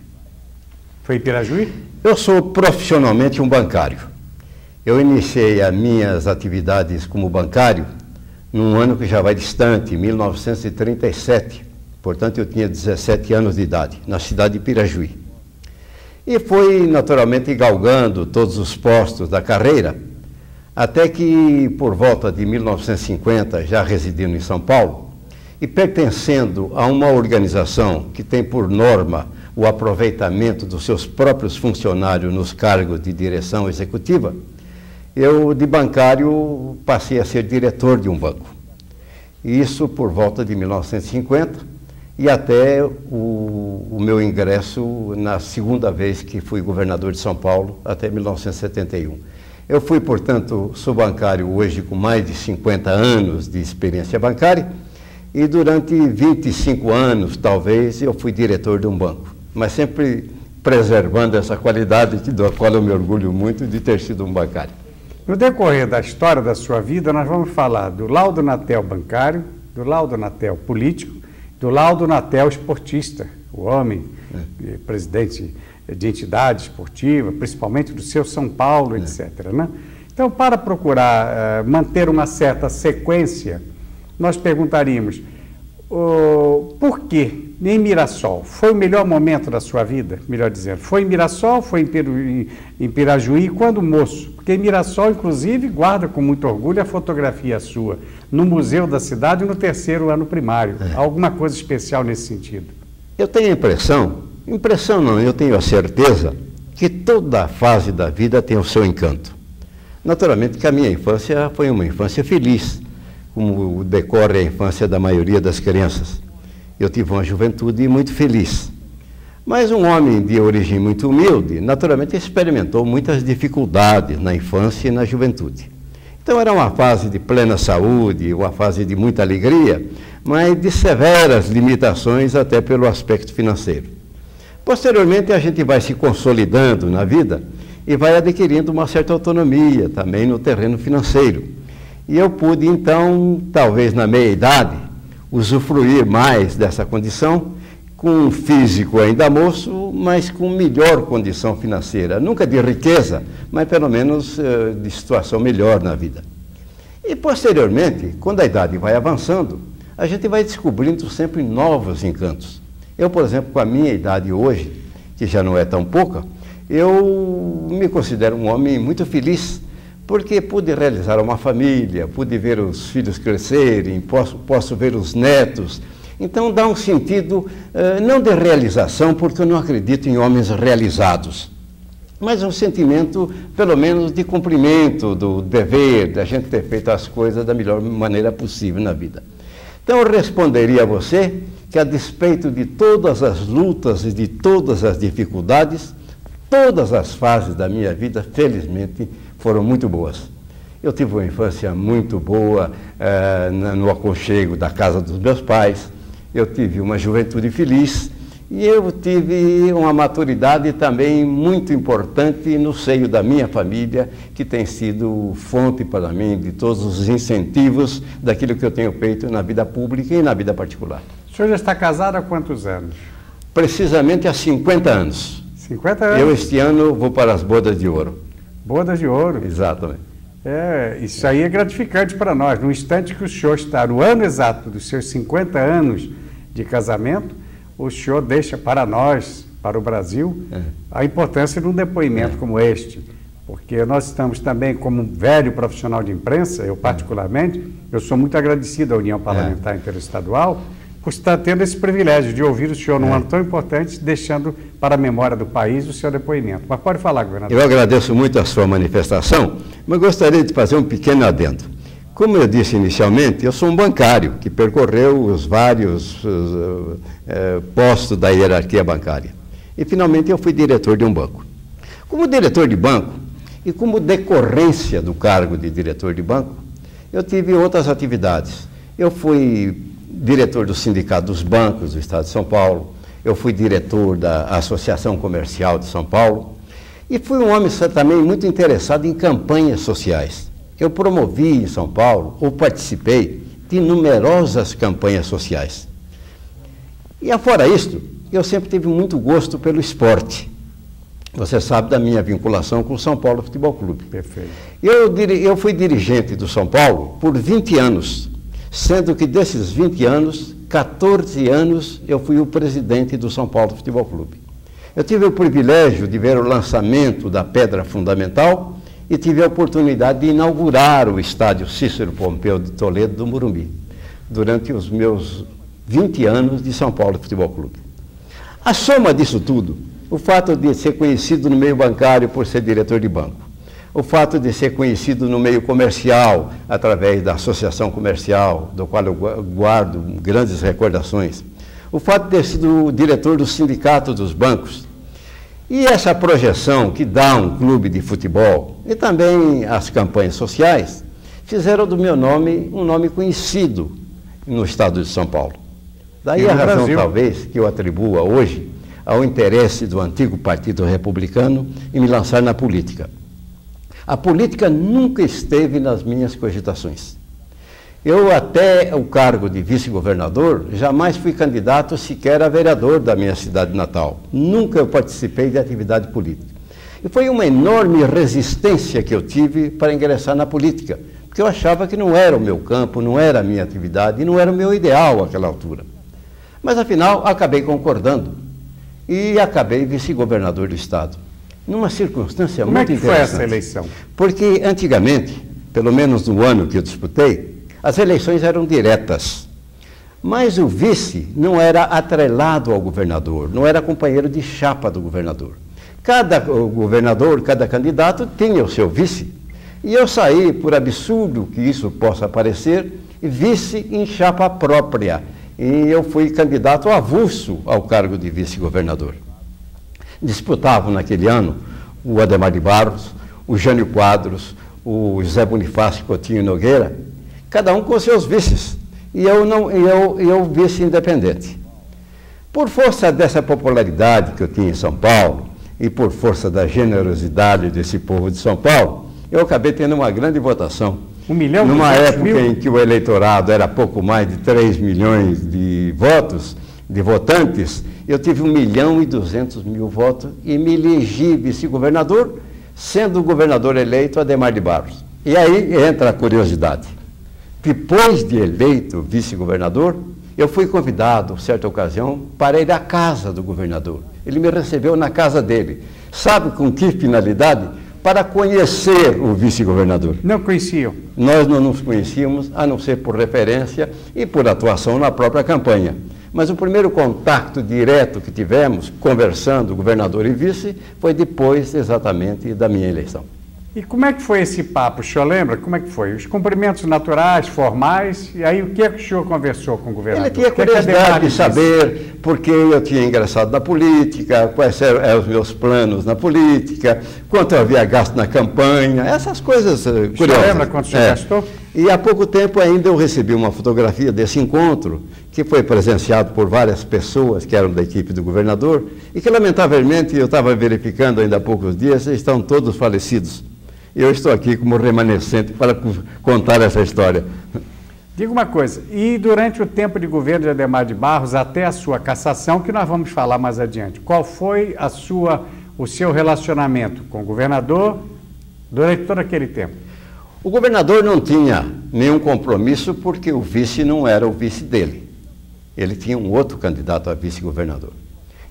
Foi em Pirajuí? Eu sou profissionalmente um bancário. Eu iniciei as minhas atividades como bancário num ano que já vai distante, 1937, Portanto, eu tinha 17 anos de idade, na cidade de Pirajuí. E fui, naturalmente, galgando todos os postos da carreira, até que, por volta de 1950, já residindo em São Paulo, e pertencendo a uma organização que tem por norma o aproveitamento dos seus próprios funcionários nos cargos de direção executiva, eu, de bancário, passei a ser diretor de um banco. Isso por volta de 1950 e até o meu ingresso na segunda vez que fui governador de São Paulo, até 1971. Eu fui, portanto, sou bancário hoje com mais de 50 anos de experiência bancária e durante 25 anos, talvez, eu fui diretor de um banco, mas sempre preservando essa qualidade da qual eu me orgulho muito de ter sido um bancário. No decorrer da história da sua vida, nós vamos falar do Laudo Natel bancário, do Laudo Natel político, do Laudo Natel esportista, o homem, presidente de entidade esportiva, principalmente do seu São Paulo, etc. Né? Então, para procurar manter uma certa sequência, nós perguntaríamos, por que em Mirassol? Foi o melhor momento da sua vida, melhor dizendo? Foi em Mirassol, foi em Pirajuí, quando moço? Porque em Mirassol, inclusive, guarda com muito orgulho a fotografia sua no Museu da Cidade no 3º ano primário. Alguma coisa especial nesse sentido? Eu tenho a impressão não, eu tenho a certeza que toda fase da vida tem o seu encanto. Naturalmente que a minha infância foi uma infância feliz, como decorre a infância da maioria das crianças. Eu tive uma juventude muito feliz. Mas um homem de origem muito humilde, naturalmente experimentou muitas dificuldades na infância e na juventude. Então era uma fase de plena saúde, uma fase de muita alegria, mas de severas limitações até pelo aspecto financeiro. Posteriormente a gente vai se consolidando na vida e vai adquirindo uma certa autonomia também no terreno financeiro. E eu pude então, talvez na meia-idade, usufruir mais dessa condição, com um físico ainda moço, mas com melhor condição financeira. Nunca de riqueza, mas pelo menos de situação melhor na vida. E posteriormente, quando a idade vai avançando, a gente vai descobrindo sempre novos encantos. Eu, por exemplo, com a minha idade hoje, que já não é tão pouca, eu me considero um homem muito feliz, porque pude realizar uma família, pude ver os filhos crescerem, posso ver os netos. Então dá um sentido, não de realização, porque eu não acredito em homens realizados, mas um sentimento, pelo menos, de cumprimento do dever, da gente ter feito as coisas da melhor maneira possível na vida. Então eu responderia a você que, a despeito de todas as lutas e de todas as dificuldades, todas as fases da minha vida, felizmente, foram muito boas. Eu tive uma infância muito boa no aconchego da casa dos meus pais, eu tive uma juventude feliz e eu tive uma maturidade também muito importante no seio da minha família, que tem sido fonte para mim de todos os incentivos daquilo que eu tenho feito na vida pública e na vida particular. O senhor já está casado há quantos anos? Precisamente há 50 anos. 50 anos? Eu este ano vou para as bodas de ouro. Bodas de ouro? Exatamente. Isso aí é gratificante para nós. No instante que o senhor está no ano exato dos seus 50 anos de casamento, o senhor deixa para nós, para o Brasil, a importância de um depoimento como este. Porque nós estamos também, como velho profissional de imprensa, eu particularmente, eu sou muito agradecido à União Parlamentar Interestadual por estar tendo esse privilégio de ouvir o senhor num ano tão importante, deixando para a memória do país o seu depoimento. Mas pode falar, governador. Eu agradeço muito a sua manifestação, mas gostaria de fazer um pequeno adendo. Como eu disse inicialmente, eu sou um bancário que percorreu os vários postos da hierarquia bancária. E, finalmente, eu fui diretor de um banco. Como diretor de banco, e como decorrência do cargo de diretor de banco, eu tive outras atividades. Eu fui diretor do Sindicato dos Bancos do Estado de São Paulo, eu fui diretor da Associação Comercial de São Paulo e fui um homem também muito interessado em campanhas sociais. Eu promovi em São Paulo, ou participei, de numerosas campanhas sociais. E afora isto, eu sempre tive muito gosto pelo esporte. Você sabe da minha vinculação com o São Paulo Futebol Clube. Perfeito. Eu fui dirigente do São Paulo por 20 anos, sendo que desses 20 anos, 14 anos eu fui o presidente do São Paulo Futebol Clube. Eu tive o privilégio de ver o lançamento da pedra fundamental e tive a oportunidade de inaugurar o estádio Cícero Pompeu de Toledo do Morumbi, durante os meus 20 anos de São Paulo Futebol Clube. A soma disso tudo, o fato de ser conhecido no meio bancário por ser diretor de banco, o fato de ser conhecido no meio comercial, através da associação comercial, do qual eu guardo grandes recordações, o fato de ter sido diretor do sindicato dos bancos, e essa projeção que dá um clube de futebol, e também as campanhas sociais, fizeram do meu nome um nome conhecido no estado de São Paulo. Daí a razão, Brasil, talvez, que eu atribua hoje ao interesse do antigo Partido Republicano em me lançar na política. A política nunca esteve nas minhas cogitações. Eu, até o cargo de vice-governador, jamais fui candidato sequer a vereador da minha cidade natal. Nunca eu participei de atividade política. E foi uma enorme resistência que eu tive para ingressar na política, porque eu achava que não era o meu campo, não era a minha atividade e não era o meu ideal àquela altura. Mas, afinal, acabei concordando e acabei vice-governador do estado. Numa circunstância muito interessante. Como é que foi essa eleição? Porque, antigamente, pelo menos no ano que eu disputei, as eleições eram diretas. Mas o vice não era atrelado ao governador, não era companheiro de chapa do governador. Cada governador, cada candidato tinha o seu vice. E eu saí, por absurdo que isso possa parecer, vice em chapa própria. E eu fui candidato avulso ao cargo de vice-governador. Disputavam naquele ano o Ademar de Barros, o Jânio Quadros, o José Bonifácio Coutinho Nogueira, cada um com seus vices, e eu vice independente. Por força dessa popularidade que eu tinha em São Paulo, e por força da generosidade desse povo de São Paulo, eu acabei tendo uma grande votação. 1 milhão? Numa época em que o eleitorado era pouco mais de 3 milhões de votos, de votantes, eu tive 1.200.000 votos e me elegi vice-governador, sendo o governador eleito Ademar de Barros. E aí entra a curiosidade. Depois de eleito vice-governador, eu fui convidado, certa ocasião, para ir à casa do governador. Ele me recebeu na casa dele. Sabe com que finalidade? Para conhecer o vice-governador. Não conheciam? Nós não nos conhecíamos, a não ser por referência e por atuação na própria campanha. Mas o primeiro contato direto que tivemos, conversando, governador e vice, foi depois, exatamente, da minha eleição. E como é que foi esse papo? O senhor lembra? Como é que foi? Os cumprimentos naturais, formais, e aí o que é que o senhor conversou com o governador? Ele tinha curiosidade de saber por que eu tinha ingressado na política, quais eram os meus planos na política, quanto eu havia gasto na campanha, essas coisas curiosas. O senhor lembra quanto o senhor gastou? E há pouco tempo ainda eu recebi uma fotografia desse encontro, que foi presenciado por várias pessoas que eram da equipe do governador, e que lamentavelmente eu estava verificando ainda há poucos dias, estão todos falecidos. Eu estou aqui como remanescente para contar essa história. Diga uma coisa, e durante o tempo de governo de Ademar de Barros, até a sua cassação, que nós vamos falar mais adiante, qual foi o seu relacionamento com o governador durante todo aquele tempo? O governador não tinha nenhum compromisso porque o vice não era o vice dele. Ele tinha um outro candidato a vice-governador.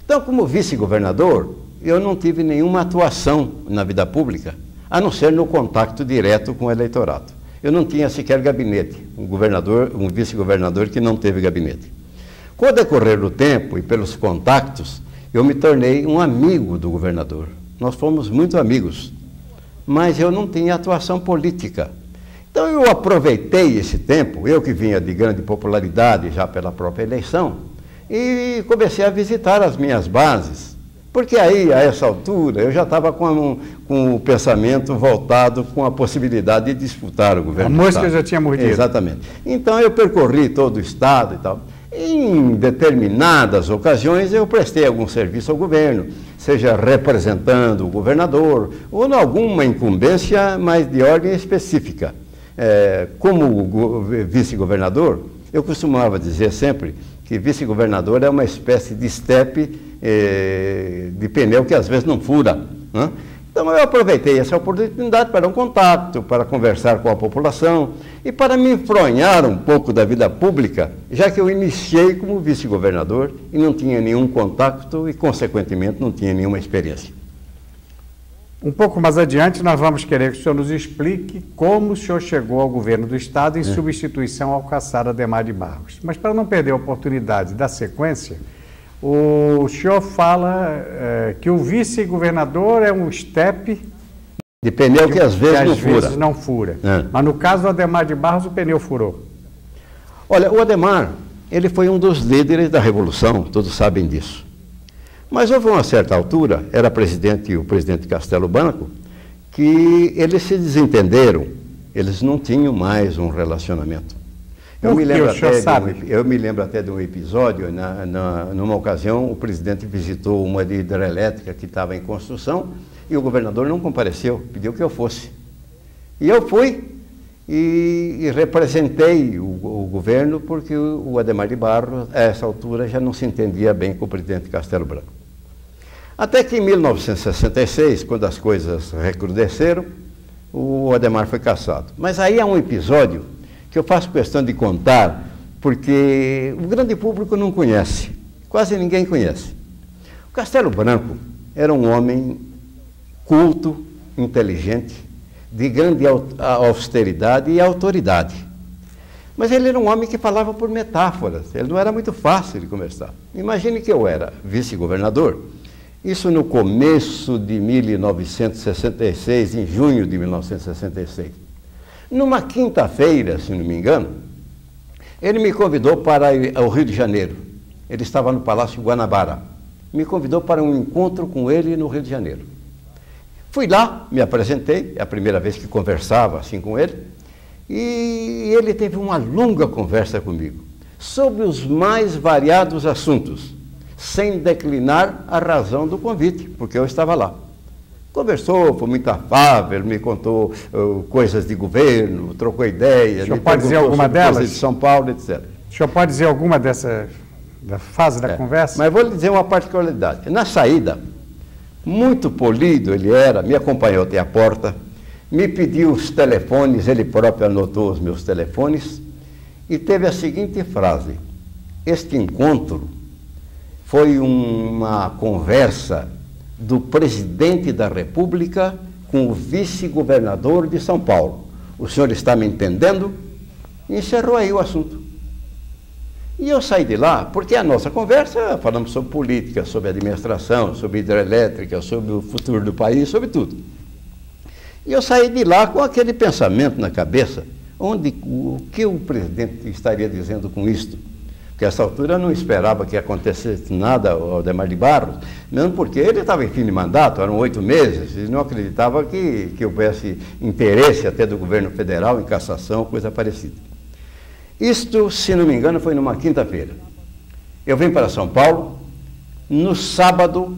Então, como vice-governador, eu não tive nenhuma atuação na vida pública, a não ser no contato direto com o eleitorado. Eu não tinha sequer gabinete, um vice-governador que não teve gabinete. Com o decorrer do tempo e pelos contactos, eu me tornei um amigo do governador. Nós fomos muito amigos, mas eu não tinha atuação política. Então eu aproveitei esse tempo, eu que vinha de grande popularidade já pela própria eleição, e comecei a visitar as minhas bases. Porque aí, a essa altura, eu já estava com o pensamento voltado com a possibilidade de disputar o governo. A mosca já tinha mordido. Exatamente. Então, eu percorri todo o estado e tal. Em determinadas ocasiões, eu prestei algum serviço ao governo, seja representando o governador ou em alguma incumbência, mas de ordem específica. Como vice-governador, eu costumava dizer sempre que vice-governador é uma espécie de estepe de pneu que às vezes não fura, né? Então eu aproveitei essa oportunidade para um contato, para conversar com a população e para me enfronhar um pouco da vida pública, já que eu iniciei como vice-governador e não tinha nenhum contato e, consequentemente, não tinha nenhuma experiência. Um pouco mais adiante, nós vamos querer que o senhor nos explique como o senhor chegou ao governo do Estado em substituição ao caçado Adhemar de Barros. Mas, para não perder a oportunidade da sequência, o senhor fala que o vice-governador é um estepe de pneu que às vezes não fura. Mas no caso do Adhemar de Barros, o pneu furou. Olha, o Adhemar, ele foi um dos líderes da Revolução, todos sabem disso. Mas houve uma certa altura, era o presidente Castelo Branco, que eles se desentenderam, eles não tinham mais um relacionamento. Eu me lembro até de um episódio, numa ocasião, o presidente visitou uma hidrelétrica que estava em construção e o governador não compareceu, pediu que eu fosse. E eu fui e representei o governo porque o Adhemar de Barros, a essa altura, já não se entendia bem com o presidente Castelo Branco. Até que em 1966, quando as coisas recrudesceram, o Adhemar foi cassado. Mas aí há um episódio que eu faço questão de contar, porque o grande público não conhece, quase ninguém conhece. O Castelo Branco era um homem culto, inteligente, de grande austeridade e autoridade. Mas ele era um homem que falava por metáforas, ele não era muito fácil de conversar. Imagine que eu era vice-governador, isso no começo de 1966, em junho de 1966. Numa quinta-feira, se não me engano, ele me convidou para ir ao Rio de Janeiro. Ele estava no Palácio Guanabara. Me convidou para um encontro com ele no Rio de Janeiro. Fui lá, me apresentei, é a primeira vez que conversava assim com ele, e ele teve uma longa conversa comigo sobre os mais variados assuntos, sem declinar a razão do convite, porque eu estava lá. Conversou, foi muito afável, me contou coisas de governo, trocou ideias. O senhor pode dizer alguma delas? De São Paulo, etc. O senhor pode dizer alguma dessa da fase da conversa? Mas vou lhe dizer uma particularidade. Na saída, muito polido ele era, me acompanhou até a porta, me pediu os telefones, ele próprio anotou os meus telefones e teve a seguinte frase: este encontro foi uma conversa do presidente da República com o vice-governador de São Paulo. O senhor está me entendendo? E encerrou aí o assunto. E eu saí de lá, porque a nossa conversa, falamos sobre política, sobre administração, sobre hidrelétrica, sobre o futuro do país, sobre tudo. E eu saí de lá com aquele pensamento na cabeça, o que o presidente estaria dizendo com isto? Porque a essa altura eu não esperava que acontecesse nada ao Adhemar de Barros, mesmo porque ele estava em fim de mandato, eram 8 meses, e não acreditava que houvesse interesse até do governo federal em cassação, coisa parecida. Isto, se não me engano, foi numa quinta-feira. Eu vim para São Paulo, no sábado,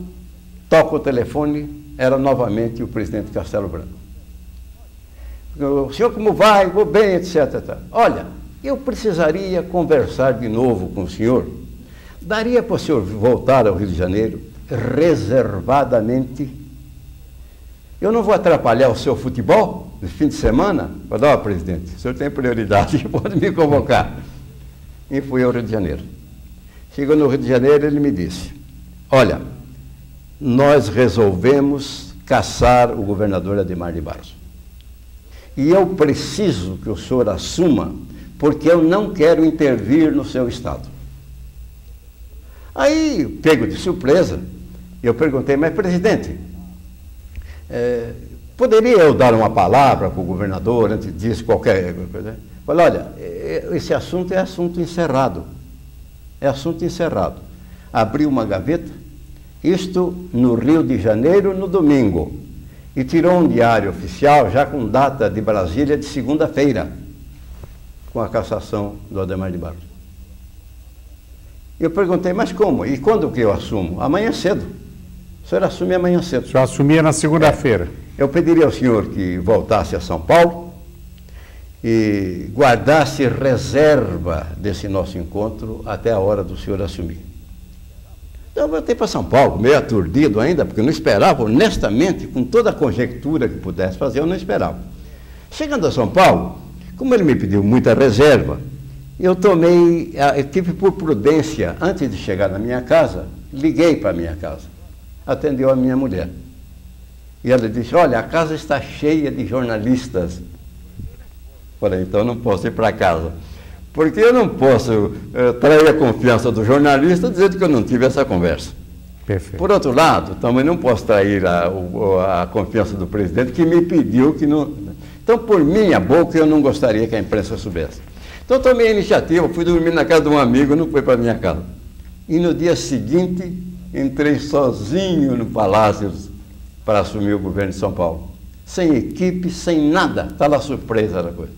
toco o telefone, era novamente o presidente Castelo Branco. O senhor como vai? Vou bem, etc, etc. Olha, eu precisaria conversar de novo com o senhor. Daria para o senhor voltar ao Rio de Janeiro reservadamente? Eu não vou atrapalhar o seu futebol no fim de semana? Falei, ó, presidente, o senhor tem prioridade, pode me convocar. E fui ao Rio de Janeiro. Chegou no Rio de Janeiro, ele me disse: olha, nós resolvemos caçar o governador Adhemar de Barros. E eu preciso que o senhor assuma, porque eu não quero intervir no seu estado. Aí, pego de surpresa, eu perguntei: mas presidente, poderia eu dar uma palavra para o governador antes disso, qualquer coisa? Falei: olha, esse assunto é assunto encerrado. É assunto encerrado. Abri uma gaveta, isto no Rio de Janeiro, no domingo, e tirou um diário oficial, já com data de Brasília, de segunda-feira, com a cassação do Adhemar de Barros. Eu perguntei: mas como? E quando que eu assumo? Amanhã cedo. O senhor assume amanhã cedo. O senhor assumia na segunda-feira. Eu pediria ao senhor que voltasse a São Paulo e guardasse reserva desse nosso encontro até a hora do senhor assumir. Então eu voltei para São Paulo, meio aturdido ainda, porque eu não esperava, honestamente, com toda a conjectura que pudesse fazer, eu não esperava. Chegando a São Paulo, como ele me pediu muita reserva, eu tive por prudência, antes de chegar na minha casa, liguei para a minha casa. Atendeu a minha mulher. E ela disse, olha, a casa está cheia de jornalistas. Falei, então eu não posso ir para casa. Porque eu não posso trair a confiança do jornalista dizendo que eu não tive essa conversa. Perfeito. Por outro lado, também não posso trair a confiança do presidente que me pediu que não... Então, por minha boca, eu não gostaria que a imprensa soubesse. Então, eu tomei a iniciativa, fui dormir na casa de um amigo, não fui para minha casa. E no dia seguinte, entrei sozinho no Palácio para assumir o governo de São Paulo. Sem equipe, sem nada. Está lá a surpresa da coisa.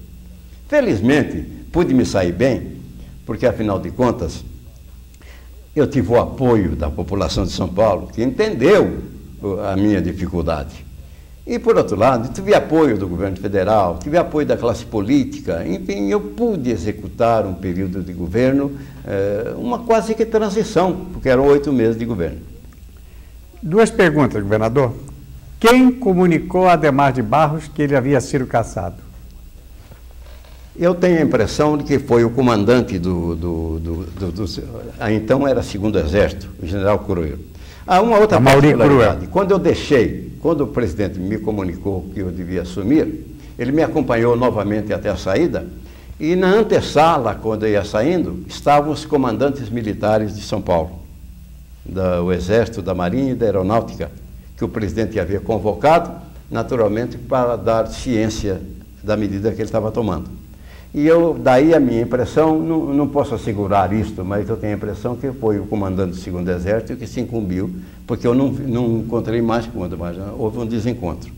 Felizmente, pude me sair bem, porque, afinal de contas, eu tive o apoio da população de São Paulo, que entendeu a minha dificuldade. E, por outro lado, tive apoio do governo federal, tive apoio da classe política, enfim, eu pude executar um período de governo, uma quase que transição, porque eram 8 meses de governo. 2 perguntas, governador. Quem comunicou a Adhemar de Barros que ele havia sido cassado? Eu tenho a impressão de que foi o comandante então era 2º Exército, o general Cruel. Há uma outra particularidade. Quando o presidente me comunicou que eu devia assumir, ele me acompanhou novamente até a saída, e na antessala, quando eu ia saindo, estavam os comandantes militares de São Paulo, do Exército, da Marinha e da Aeronáutica, que o presidente havia convocado, naturalmente, para dar ciência da medida que ele estava tomando. E daí a minha impressão, não posso assegurar isto, mas eu tenho a impressão que foi o comandante do 2º Exército que se incumbiu, porque eu não encontrei mais comando, mas houve um desencontro.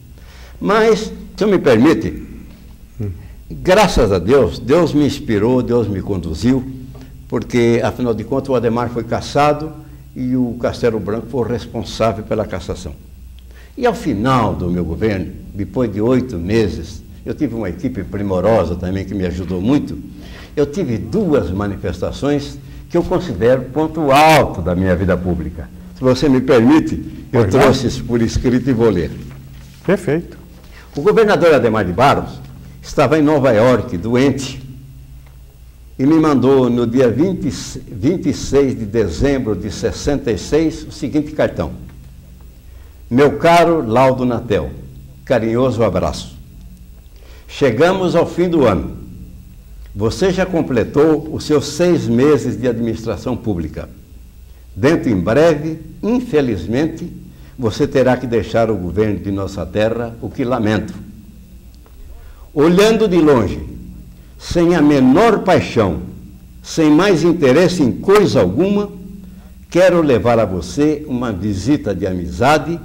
Mas, se você me permite, graças a Deus, Deus me inspirou, Deus me conduziu, porque, afinal de contas, o Adhemar foi cassado e o Castelo Branco foi o responsável pela cassação. E ao final do meu governo, depois de 8 meses, eu tive uma equipe primorosa também que me ajudou muito. Eu tive 2 manifestações que eu considero ponto alto da minha vida pública. Se você me permite, eu trouxe isso por escrito e vou ler. Perfeito. O governador Adhemar de Barros estava em Nova York, doente, e me mandou no dia 26 de dezembro de 66 o seguinte cartão. Meu caro Laudo Natel, carinhoso abraço. Chegamos ao fim do ano. Você já completou os seus 6 meses de administração pública. Dentro em breve, infelizmente, você terá que deixar o governo de nossa terra, o que lamento. Olhando de longe, sem a menor paixão, sem mais interesse em coisa alguma, quero levar a você uma visita de amizade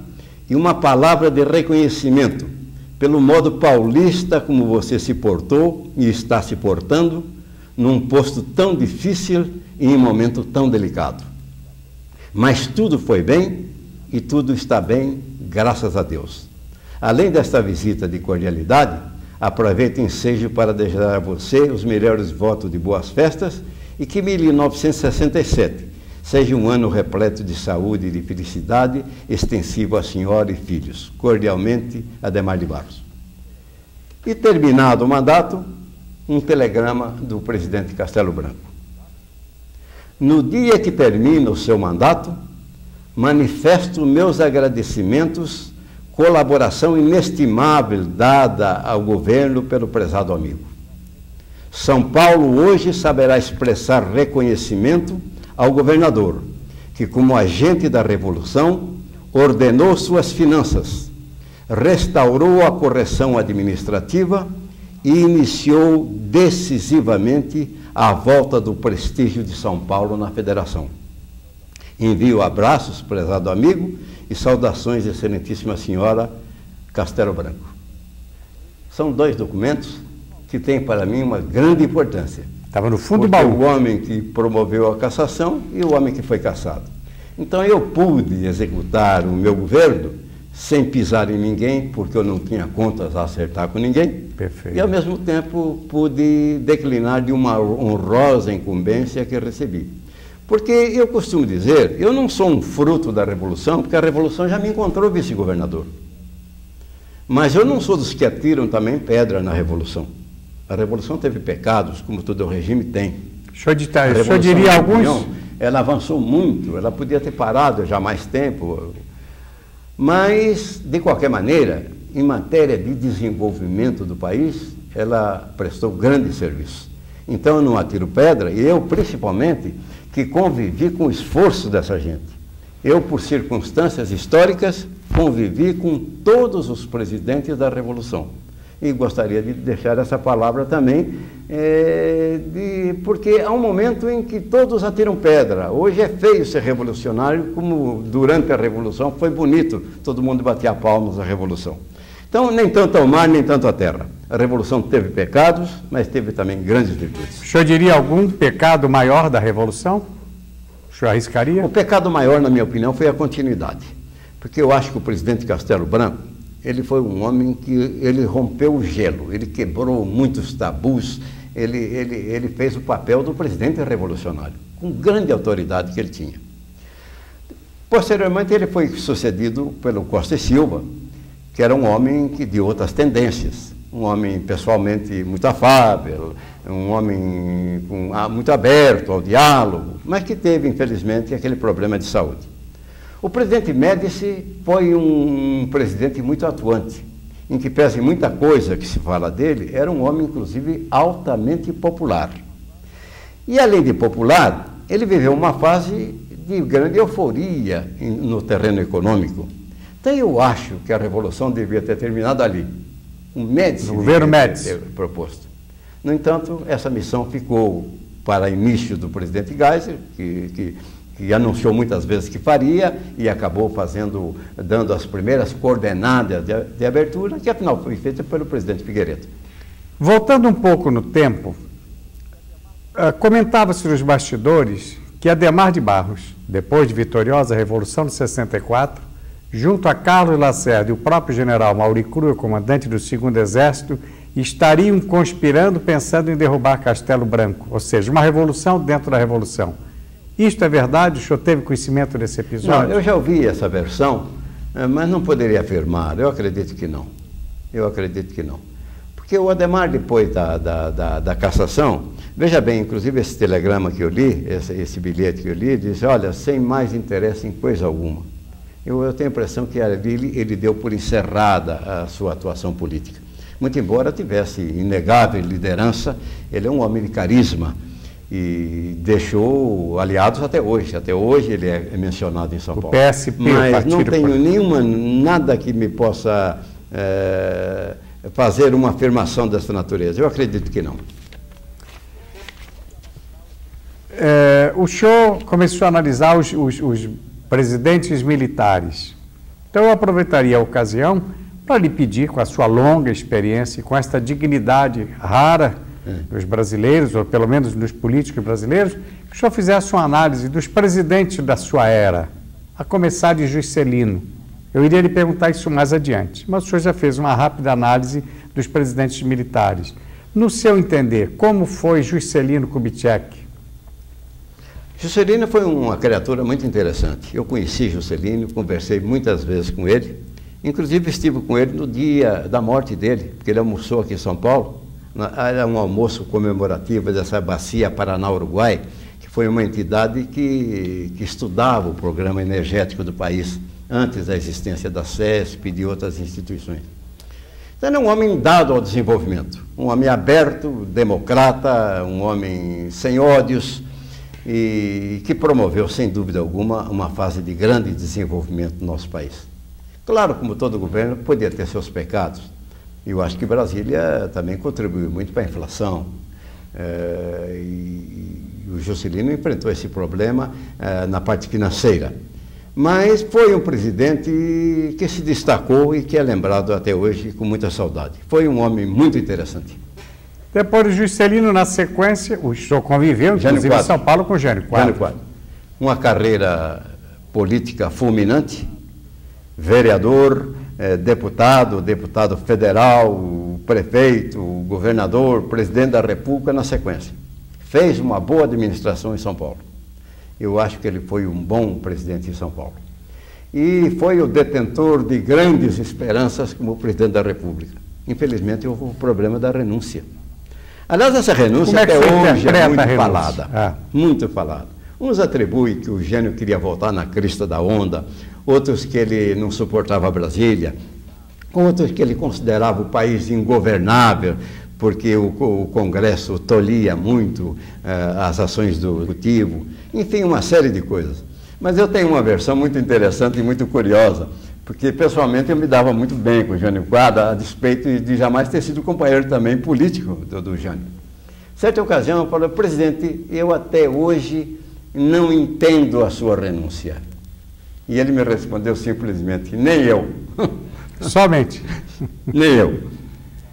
e uma palavra de reconhecimento pelo modo paulista como você se portou e está se portando num posto tão difícil e em um momento tão delicado. Mas tudo foi bem e tudo está bem, graças a Deus. Além desta visita de cordialidade, aproveito o ensejo para desejar a você os melhores votos de boas festas e que 1967 seja um ano repleto de saúde e de felicidade, extensivo à senhora e filhos. Cordialmente, Adhemar de Barros. E terminado o mandato, um telegrama do presidente Castelo Branco. No dia que termina o seu mandato, manifesto meus agradecimentos, colaboração inestimável dada ao governo pelo prezado amigo. São Paulo hoje saberá expressar reconhecimento ao governador, que como agente da Revolução, ordenou suas finanças, restaurou a correção administrativa e iniciou decisivamente a volta do prestígio de São Paulo na Federação. Envio abraços, prezado amigo, e saudações, excelentíssima senhora Castelo Branco. São 2 documentos que têm para mim uma grande importância. Estava no fundo do baú. O homem que promoveu a cassação e o homem que foi cassado. Então eu pude executar o meu governo sem pisar em ninguém, porque eu não tinha contas a acertar com ninguém. Perfeito. E ao mesmo tempo pude declinar de uma honrosa incumbência que recebi. Porque eu costumo dizer, eu não sou um fruto da Revolução, porque a Revolução já me encontrou vice-governador. Mas eu não sou dos que atiram também pedra na Revolução. A Revolução teve pecados, como todo o regime tem. O senhor diria alguns? Ela avançou muito, ela podia ter parado já há mais tempo. Mas, de qualquer maneira, em matéria de desenvolvimento do país, ela prestou grande serviço. Então eu não atiro pedra, e eu principalmente, que convivi com o esforço dessa gente. Eu, por circunstâncias históricas, convivi com todos os presidentes da Revolução. E gostaria de deixar essa palavra também, porque há um momento em que todos atiram pedra. Hoje é feio ser revolucionário, como durante a Revolução foi bonito, todo mundo batia palmas à Revolução. Então, nem tanto ao mar, nem tanto à terra. A Revolução teve pecados, mas teve também grandes virtudes. O senhor diria algum pecado maior da Revolução? O senhor arriscaria? O pecado maior, na minha opinião, foi a continuidade. Porque eu acho que o presidente Castelo Branco, ele foi um homem que ele rompeu o gelo, ele quebrou muitos tabus, ele fez o papel do presidente revolucionário, com grande autoridade que ele tinha. Posteriormente, ele foi sucedido pelo Costa e Silva, que era um homem de outras tendências, um homem pessoalmente muito afável, um homem muito aberto ao diálogo, mas que teve, infelizmente, aquele problema de saúde. O presidente Médici foi um presidente muito atuante, em que, pese muita coisa que se fala dele, era um homem, inclusive, altamente popular. E, além de popular, ele viveu uma fase de grande euforia no terreno econômico. Então, eu acho que a Revolução devia ter terminado ali. O Médici no governo Médici ter proposto. No entanto, essa missão ficou para início do presidente Geisel, que anunciou muitas vezes que faria e acabou dando as primeiras coordenadas de abertura, que afinal foi feita pelo presidente Figueiredo. Voltando um pouco no tempo, comentava-se nos bastidores que Adhemar de Barros, depois de vitoriosa Revolução de 64, junto a Carlos Lacerda e o próprio general Mauri Cruz, comandante do 2º Exército, estariam conspirando pensando em derrubar Castelo Branco, ou seja, uma revolução dentro da revolução. Isto é verdade? O senhor teve conhecimento desse episódio? Não, eu já ouvi essa versão, mas não poderia afirmar. Eu acredito que não. Eu acredito que não. Porque o Adhemar, depois da cassação, veja bem, inclusive esse telegrama que eu li, esse bilhete que eu li, diz, olha, sem mais interesse em coisa alguma. Eu tenho a impressão que ele deu por encerrada a sua atuação política. Muito embora tivesse inegável liderança, ele é um homem de carisma, e deixou aliados até hoje. Até hoje ele é mencionado em São Paulo. O PSP, mas não tenho nada que me possa fazer uma afirmação dessa natureza. Eu acredito que não. O senhor começou a analisar os presidentes militares. Então eu aproveitaria a ocasião para lhe pedir, com a sua longa experiência e com esta dignidade rara dos brasileiros, ou pelo menos dos políticos brasileiros, que o senhor fizesse uma análise dos presidentes da sua era, a começar de Juscelino. Eu iria lhe perguntar isso mais adiante, mas o senhor já fez uma rápida análise dos presidentes militares. No seu entender, como foi Juscelino Kubitschek? Juscelino foi uma criatura muito interessante. Eu conheci Juscelino, conversei muitas vezes com ele, inclusive estive com ele no dia da morte dele, porque ele almoçou aqui em São Paulo. Era um almoço comemorativo dessa bacia Paraná-Uruguai, que foi uma entidade que estudava o programa energético do país, antes da existência da CESP e de outras instituições. Então, era um homem dado ao desenvolvimento, um homem aberto, democrata, um homem sem ódios, e que promoveu, sem dúvida alguma, uma fase de grande desenvolvimento no nosso país. Claro, como todo governo, podia ter seus pecados. Eu acho que Brasília também contribuiu muito para a inflação. E o Juscelino enfrentou esse problema na parte financeira. Mas foi um presidente que se destacou e que é lembrado até hoje com muita saudade. Foi um homem muito interessante. Depois do Juscelino, na sequência, o senhor conviveu, inclusive em São Paulo, com Jânio Quadros. Uma carreira política fulminante, vereador, deputado federal, prefeito, governador, presidente da República na sequência. Fez uma boa administração em São Paulo. Eu acho que ele foi um bom presidente de São Paulo. E foi o detentor de grandes esperanças como presidente da República. Infelizmente, houve o problema da renúncia. Aliás, essa renúncia até hoje é muito falada. Muito falada. Uns atribuem que o Jânio queria voltar na crista da onda, outros que ele não suportava Brasília, outros que ele considerava o país ingovernável, porque o Congresso tolia muito as ações do Executivo, enfim, uma série de coisas. Mas eu tenho uma versão muito interessante e muito curiosa, porque pessoalmente eu me dava muito bem com o Jânio Quadros, a despeito de jamais ter sido companheiro também político do Jânio. Certa ocasião eu falei: presidente, eu até hoje não entendo a sua renúncia. E ele me respondeu simplesmente: nem eu. Somente. Nem eu.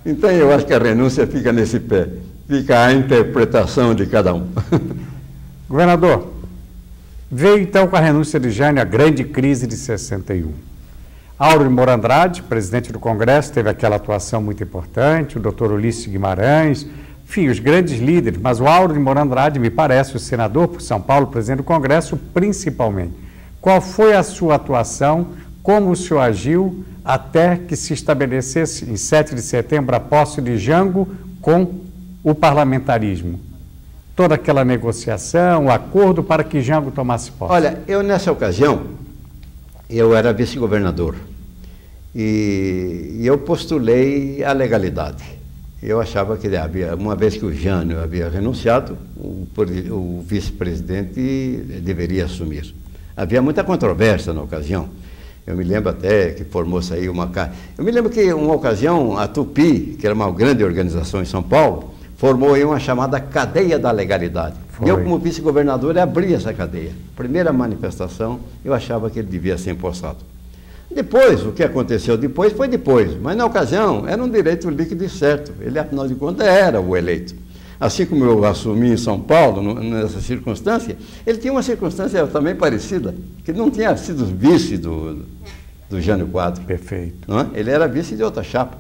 Então eu acho que a renúncia fica nesse pé, fica a interpretação de cada um. Governador, veio então com a renúncia de Jânio a grande crise de 61. Auro de Moura Andrade, presidente do Congresso, teve aquela atuação muito importante, o doutor Ulisses Guimarães, enfim, os grandes líderes, mas o Auro de Moura Andrade, me parece, o senador por São Paulo, presidente do Congresso, principalmente. Qual foi a sua atuação, como o senhor agiu até que se estabelecesse, em 7 de setembro, a posse de Jango com o parlamentarismo? Toda aquela negociação, o acordo para que Jango tomasse posse. Olha, eu nessa ocasião, eu era vice-governador e eu postulei a legalidade. Eu achava que havia, uma vez que o Jânio havia renunciado, o vice-presidente deveria assumir. Havia muita controvérsia na ocasião. Eu me lembro até que formou-se aí uma... Eu me lembro que, uma ocasião, a Tupi, que era uma grande organização em São Paulo, formou aí uma chamada Cadeia da Legalidade. E eu, como vice-governador, abri essa cadeia. Primeira manifestação, eu achava que ele devia ser empossado. Depois, o que aconteceu depois foi depois, mas na ocasião era um direito líquido e certo. Ele, afinal de contas, era o eleito. Assim como eu assumi em São Paulo, nessa circunstância, ele tinha uma circunstância também parecida, que não tinha sido vice do Jânio Quadros. Perfeito. Não é? Ele era vice de outra chapa.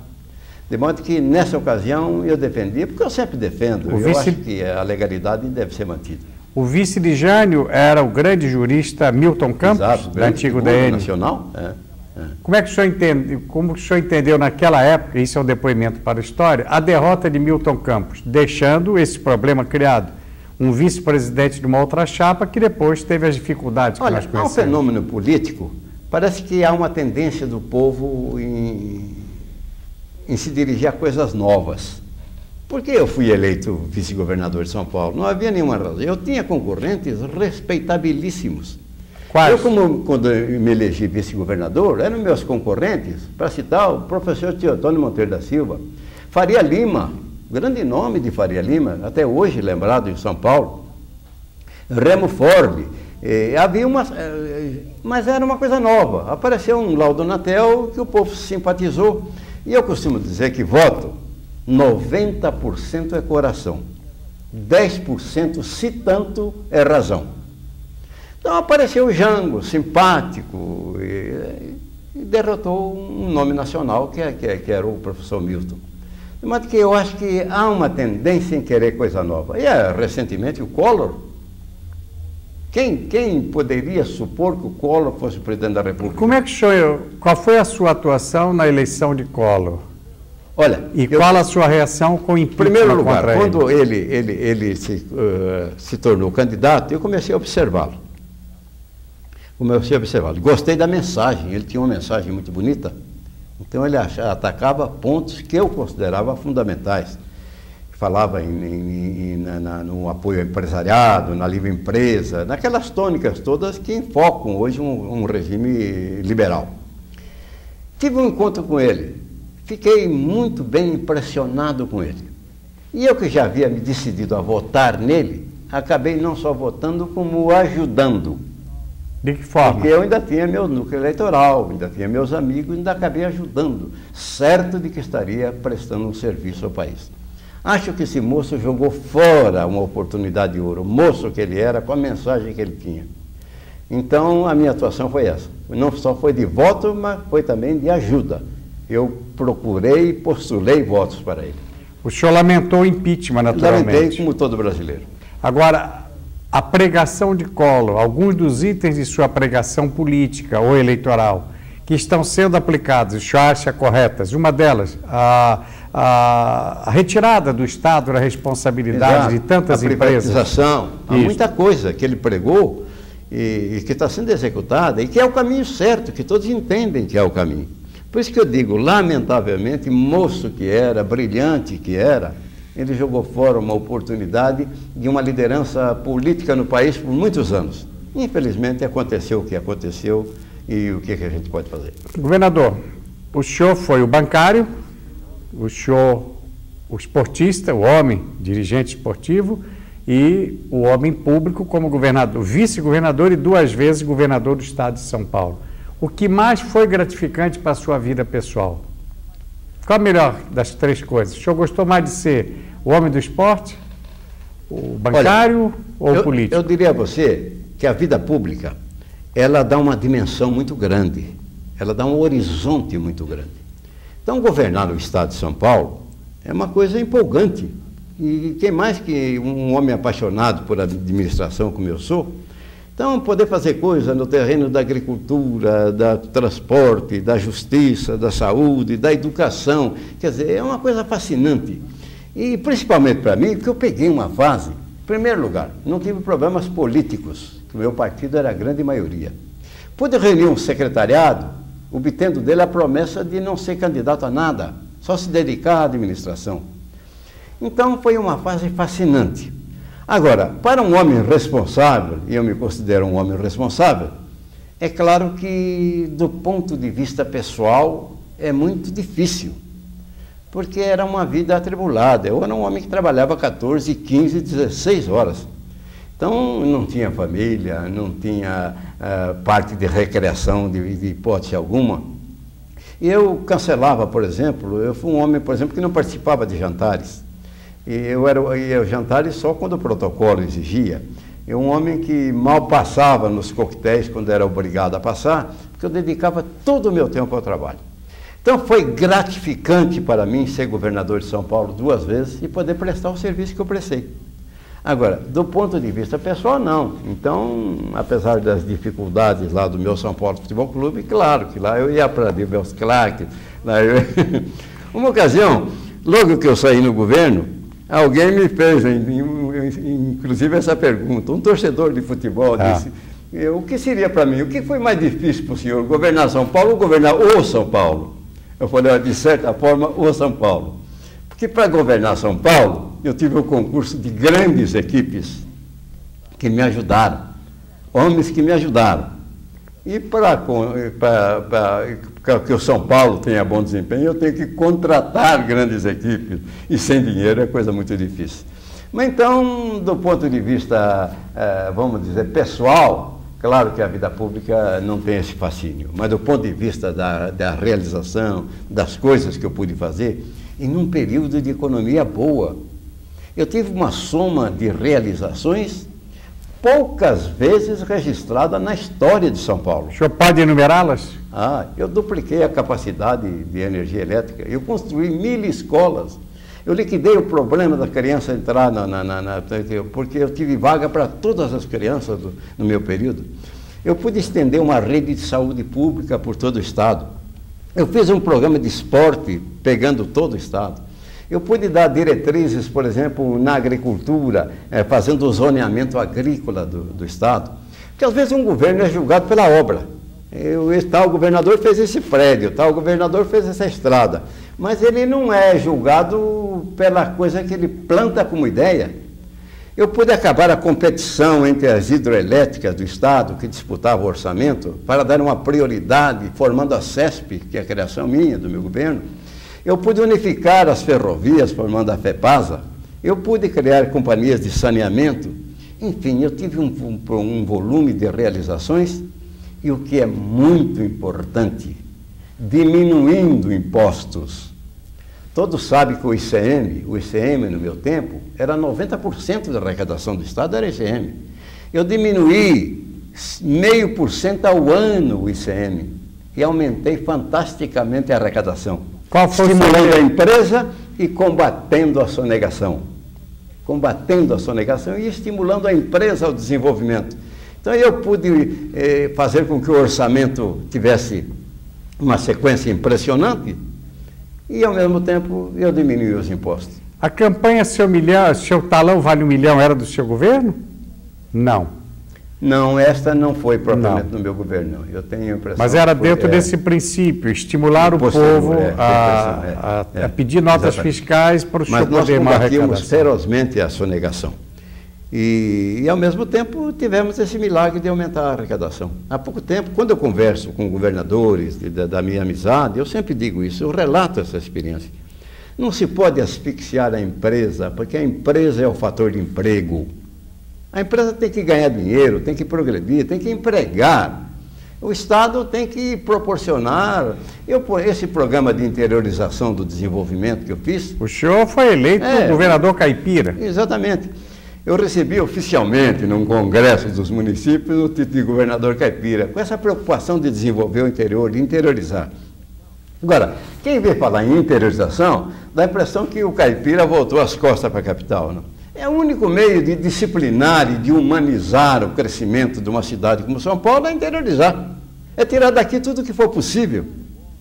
De modo que, nessa ocasião, eu defendia, porque eu sempre defendo, acho que a legalidade deve ser mantida. O vice de Jânio era o grande jurista Milton Campos, exato, da antigo DN. Nacional. Como é que o senhor como o senhor entendeu naquela época, isso é um depoimento para a história, a derrota de Milton Campos, deixando esse problema criado? Um vice-presidente de uma outra chapa que depois teve as dificuldades que nós conhecemos. Há um fenômeno político, parece que há uma tendência do povo em se dirigir a coisas novas. Por que eu fui eleito vice-governador de São Paulo? Não havia nenhuma razão. Eu tinha concorrentes respeitabilíssimos. Quais? Quando eu me elegi vice-governador, eram meus concorrentes, para citar o professor Teotônio Monteiro da Silva, Faria Lima, grande nome de Faria Lima, até hoje lembrado em São Paulo, Remo Forbe, havia mas era uma coisa nova. Apareceu um Laudo Natel que o povo simpatizou. E eu costumo dizer que voto, 90% é coração, 10%, se tanto, é razão. Então apareceu o Jango, simpático, e derrotou um nome nacional, que era o professor Milton. De modo que eu acho que há uma tendência em querer coisa nova. E recentemente o Collor. Quem poderia supor que o Collor fosse o presidente da República? Como é que o senhor, qual foi a sua atuação na eleição de Collor? Olha, qual a sua reação com o impeachment? Em primeiro lugar, quando ele se tornou candidato, eu comecei a observá-lo. Gostei da mensagem, ele tinha uma mensagem muito bonita. Então ele atacava pontos que eu considerava fundamentais. Falava no apoio ao empresariado, na livre empresa, naquelas tônicas todas que enfocam hoje um regime liberal. Tive um encontro com ele, fiquei muito bem impressionado com ele. E eu que já havia me decidido a votar nele, acabei não só votando, como o ajudando. De que forma? Porque eu ainda tinha meu núcleo eleitoral, ainda tinha meus amigos, ainda acabei ajudando, certo de que estaria prestando um serviço ao país. Acho que esse moço jogou fora uma oportunidade de ouro, moço que ele era, com a mensagem que ele tinha. Então, a minha atuação foi essa. Não só foi de voto, mas foi também de ajuda. Eu procurei e postulei votos para ele. O senhor lamentou o impeachment, naturalmente. Lamentei, como todo brasileiro. Agora, a pregação de Collor, alguns dos itens de sua pregação política ou eleitoral que estão sendo aplicados, o senhor acha corretas? Uma delas, a retirada do Estado da responsabilidade de tantas empresas. A privatização, há muita coisa que ele pregou e que está sendo executada e que é o caminho certo, que todos entendem que é o caminho. Por isso que eu digo, lamentavelmente, moço que era, brilhante que era, ele jogou fora uma oportunidade de uma liderança política no país por muitos anos. Infelizmente aconteceu o que aconteceu e o que a gente pode fazer. Governador, o senhor foi o bancário, o senhor o esportista, o homem, dirigente esportivo, e o homem público como governador, vice-governador e 2 vezes governador do estado de São Paulo. O que mais foi gratificante para a sua vida pessoal? Qual a melhor das 3 coisas? O senhor gostou mais de ser o homem do esporte, o bancário ou o político? Eu diria a você que a vida pública, ela dá uma dimensão muito grande, ela dá um horizonte muito grande. Então, governar no estado de São Paulo é uma coisa empolgante. E quem mais que um homem apaixonado por administração como eu sou, então poder fazer coisa no terreno da agricultura, do transporte, da justiça, da saúde, da educação, quer dizer, é uma coisa fascinante. E principalmente para mim, porque eu peguei uma fase, em primeiro lugar, não tive problemas políticos, que o meu partido era a grande maioria. Pude reunir um secretariado, obtendo dele a promessa de não ser candidato a nada, só se dedicar à administração. Então foi uma fase fascinante. Agora, para um homem responsável, e eu me considero um homem responsável, é claro que do ponto de vista pessoal é muito difícil, porque era uma vida atribulada. Eu era um homem que trabalhava 14, 15, 16 horas. Então não tinha família, não tinha parte de recreação de hipótese alguma. E eu cancelava, por exemplo, eu fui um homem, por exemplo, que não participava de jantares. E eu ia jantares só quando o protocolo exigia. Eu um homem que mal passava nos coquetéis quando era obrigado a passar, porque eu dedicava todo o meu tempo ao trabalho. Então foi gratificante para mim ser governador de São Paulo 2 vezes e poder prestar o serviço que eu prestei. Agora, do ponto de vista pessoal, não. Então, apesar das dificuldades lá do meu São Paulo Futebol Clube, claro que lá eu ia para Meus Clark. Uma ocasião, logo que eu saí no governo, alguém me fez, inclusive, essa pergunta. Um torcedor de futebol disse, o que seria para mim? O que foi mais difícil para o senhor? Governar São Paulo ou governar o São Paulo? Eu falei, de certa forma, o São Paulo. Porque para governar São Paulo, eu tive um concurso de grandes equipes que me ajudaram. Homens que me ajudaram. E para que o São Paulo tenha bom desempenho, eu tenho que contratar grandes equipes. E sem dinheiro é coisa muito difícil. Mas então, do ponto de vista, vamos dizer, pessoal, claro que a vida pública não tem esse fascínio. Mas do ponto de vista da realização, das coisas que eu pude fazer, em um período de economia boa, eu tive uma soma de realizações poucas vezes registrada na história de São Paulo. O senhor pode enumerá-las? Eu dupliquei a capacidade de energia elétrica, eu construí 1000 escolas, eu liquidei o problema da criança entrar porque eu tive vaga para todas as crianças no meu período. Eu pude estender uma rede de saúde pública por todo o estado. Eu fiz um programa de esporte pegando todo o estado. Eu pude dar diretrizes, por exemplo, na agricultura, fazendo o zoneamento agrícola do estado. Porque às vezes um governo é julgado pela obra. Tal governador fez esse prédio, tal governador fez essa estrada. Mas ele não é julgado pela coisa que ele planta como ideia. Eu pude acabar a competição entre as hidroelétricas do estado, que disputavam o orçamento, para dar uma prioridade, formando a CESP, que é a criação minha, do meu governo. Eu pude unificar as ferrovias, formando a FEPASA. Eu pude criar companhias de saneamento. Enfim, eu tive um volume de realizações e o que é muito importante, diminuindo impostos. Todos sabem que o ICM no meu tempo, era 90% da arrecadação do Estado, era ICM. Eu diminuí 0,5% ao ano o ICM e aumentei fantasticamente a arrecadação. Qual foi estimulando a empresa e combatendo a sonegação. combatendo a sonegação e estimulando a empresa ao desenvolvimento. Então eu pude fazer com que o orçamento tivesse uma sequência impressionante e, ao mesmo tempo, eu diminui os impostos. A campanha Seu Talão Vale 1 Milhão era do seu governo? Não. Não, esta não foi propriamente no meu governo, não. Eu tenho a impressão. Mas era dentro desse princípio, estimular o povo a pedir notas fiscais para o senhor poder mais arrecadação. Mas nós combatíamos ferozmente a sonegação. E, ao mesmo tempo, tivemos esse milagre de aumentar a arrecadação. Há pouco tempo, quando eu converso com governadores da minha amizade, eu sempre digo isso, eu relato essa experiência. Não se pode asfixiar a empresa, porque a empresa é o fator de emprego. A empresa tem que ganhar dinheiro, tem que progredir, tem que empregar. O Estado tem que proporcionar. Esse programa de interiorização do desenvolvimento que eu fiz... O senhor foi eleito governador caipira. Exatamente. Eu recebi oficialmente, num congresso dos municípios, o título de governador caipira, com essa preocupação de desenvolver o interior, de interiorizar. Agora, quem vê falar em interiorização, dá a impressão que o caipira voltou as costas para a capital, não? É o único meio de disciplinar e de humanizar o crescimento de uma cidade como São Paulo é interiorizar. É tirar daqui tudo o que for possível,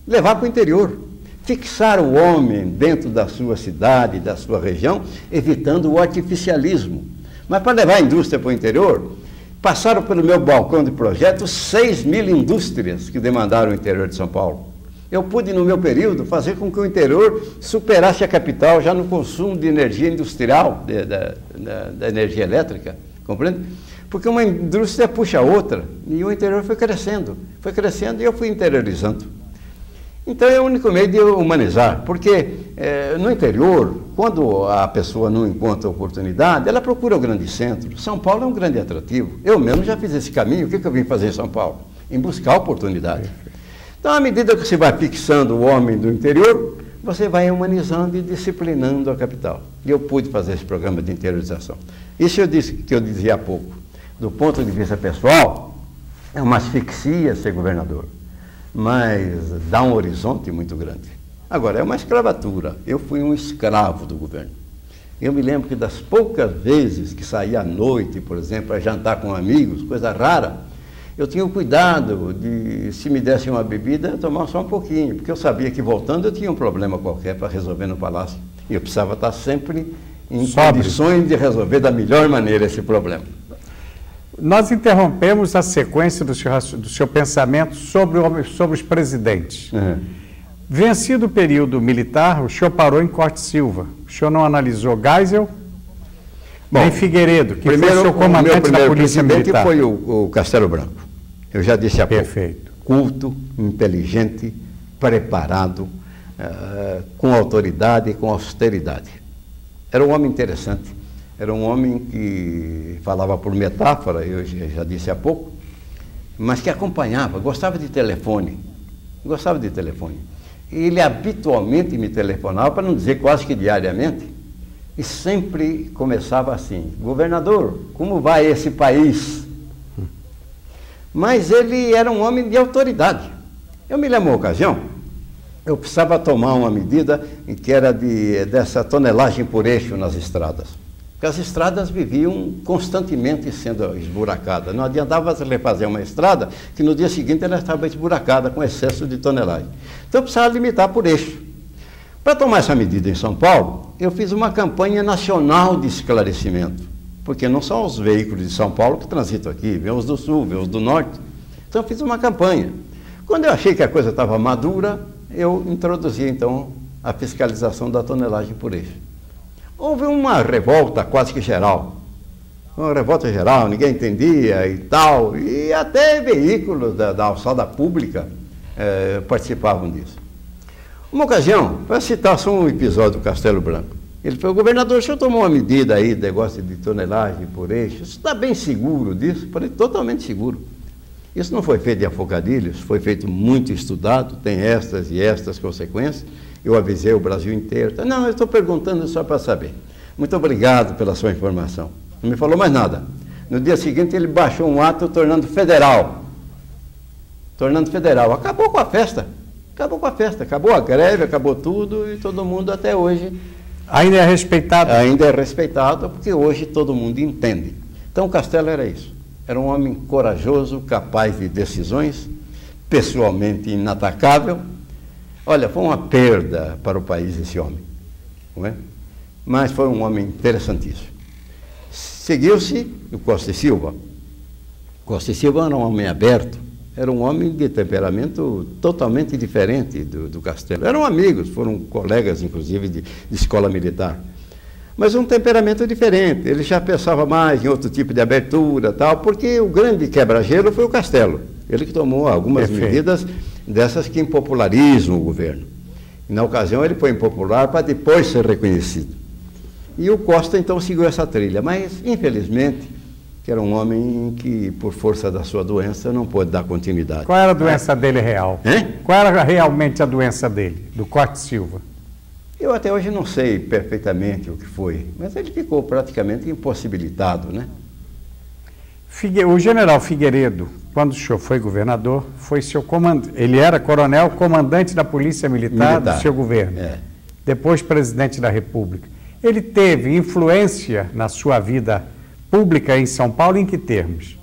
levar para o interior. Fixar o homem dentro da sua cidade, da sua região, evitando o artificialismo. Mas para levar a indústria para o interior, passaram pelo meu balcão de projetos 6.000 indústrias que demandaram o interior de São Paulo. Eu pude, no meu período, fazer com que o interior superasse a capital já no consumo de energia industrial, da energia elétrica, compreende? Porque uma indústria puxa a outra, e o interior foi crescendo e eu fui interiorizando. Então é o único meio de humanizar, porque no interior, quando a pessoa não encontra oportunidade, ela procura o grande centro. São Paulo é um grande atrativo. Eu mesmo já fiz esse caminho. O que eu vim fazer em São Paulo? Em buscar oportunidade. Então, à medida que você vai fixando o homem do interior, você vai humanizando e disciplinando a capital. E eu pude fazer esse programa de interiorização. Isso que eu dizia há pouco. Do ponto de vista pessoal, é uma asfixia ser governador, mas dá um horizonte muito grande. Agora, é uma escravatura. Eu fui um escravo do governo. Eu me lembro que das poucas vezes que saía à noite, por exemplo, para jantar com amigos, coisa rara, eu tinha o cuidado de, se me dessem uma bebida, eu tomava só um pouquinho, porque eu sabia que voltando eu tinha um problema qualquer para resolver no palácio. E eu precisava estar sempre em condições de resolver da melhor maneira esse problema. Nós interrompemos a sequência do seu pensamento sobre os presidentes. Vencido o período militar, o senhor parou em Corte Silva. O senhor não analisou Geisel, nem Figueiredo, que foi seu comandante da Polícia Militar. Foi o Castelo Branco. Eu já disse há pouco. Perfeito. Culto, inteligente, preparado, com autoridade e com austeridade. Era um homem interessante. Era um homem que falava por metáfora, eu já disse há pouco, mas que acompanhava, gostava de telefone. Gostava de telefone. Ele habitualmente me telefonava, para não dizer quase que diariamente, e sempre começava assim: governador, como vai esse país? Mas ele era um homem de autoridade. Eu me lembro uma ocasião, eu precisava tomar uma medida em que era dessa tonelagem por eixo nas estradas. Porque as estradas viviam constantemente sendo esburacadas. Não adiantava você refazer uma estrada que no dia seguinte ela estava esburacada com excesso de tonelagem. Então eu precisava limitar por eixo. Para tomar essa medida em São Paulo, eu fiz uma campanha nacional de esclarecimento, porque não são os veículos de São Paulo que transitam aqui, vem os do Sul, vem os do Norte. Então eu fiz uma campanha. Quando eu achei que a coisa estava madura, eu introduzi então a fiscalização da tonelagem por eixo. Houve uma revolta quase que geral. Uma revolta geral, ninguém entendia e tal, e até veículos da alçada pública participavam disso. Uma ocasião, para citar só um episódio do Castelo Branco, ele falou: governador, o senhor tomou uma medida aí, negócio de tonelagem por eixo, você está bem seguro disso? Eu falei: totalmente seguro. Isso não foi feito de afogadilos, foi feito muito estudado, tem estas e estas consequências. Eu avisei o Brasil inteiro. Não, eu estou perguntando só para saber. Muito obrigado pela sua informação. Não me falou mais nada. No dia seguinte ele baixou um ato tornando federal. Acabou com a festa. Acabou a greve, acabou tudo, e todo mundo até hoje Ainda é respeitado? Ainda é respeitado, porque hoje todo mundo entende. Então, Castelo era isso. Era um homem corajoso, capaz de decisões, pessoalmente inatacável. Olha, foi uma perda para o país esse homem, não é? Mas foi um homem interessantíssimo. Seguiu-se o Costa e Silva. Costa e Silva era um homem aberto, era um homem de temperamento totalmente diferente do Castelo. Eram amigos, foram colegas, inclusive, de escola militar. Mas um temperamento diferente, ele já pensava mais em outro tipo de abertura, tal, porque o grande quebra-gelo foi o Castelo. Ele que tomou algumas medidas dessas que impopularizam o governo. E, na ocasião, ele foi impopular para depois ser reconhecido. E o Costa, então, seguiu essa trilha, mas, infelizmente, que era um homem que, por força da sua doença, não pôde dar continuidade. Qual era a doença dele real? Qual era realmente a doença dele, do Costa e Silva? Eu até hoje não sei perfeitamente o que foi, mas ele ficou praticamente impossibilitado, né? O general Figueiredo, quando o senhor foi governador, foi seu comandante. Ele era coronel, comandante da Polícia Militar do seu governo. Depois presidente da República. Ele teve influência na sua vida pública em São Paulo em que termos?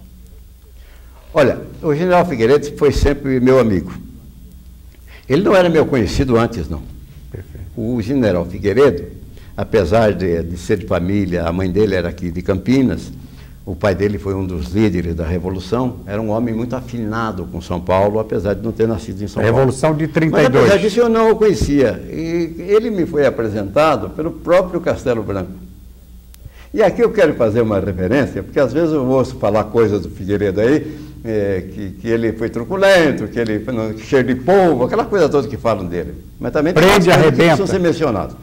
Olha, o general Figueiredo foi sempre meu amigo. Ele não era meu conhecido antes, não. Perfeito. O general Figueiredo, apesar de ser de família, a mãe dele era aqui de Campinas, o pai dele foi um dos líderes da Revolução, era um homem muito afinado com São Paulo, apesar de não ter nascido em São Paulo. Revolução de 32. Mas apesar disso eu não o conhecia. E ele me foi apresentado pelo próprio Castelo Branco. E aqui eu quero fazer uma referência, porque às vezes eu ouço falar coisas do Figueiredo aí, que ele foi truculento, que ele foi cheio de polvo, aquela coisa toda que falam dele. Mas também tem prende, coisas que arrebenta. precisam ser mencionadas.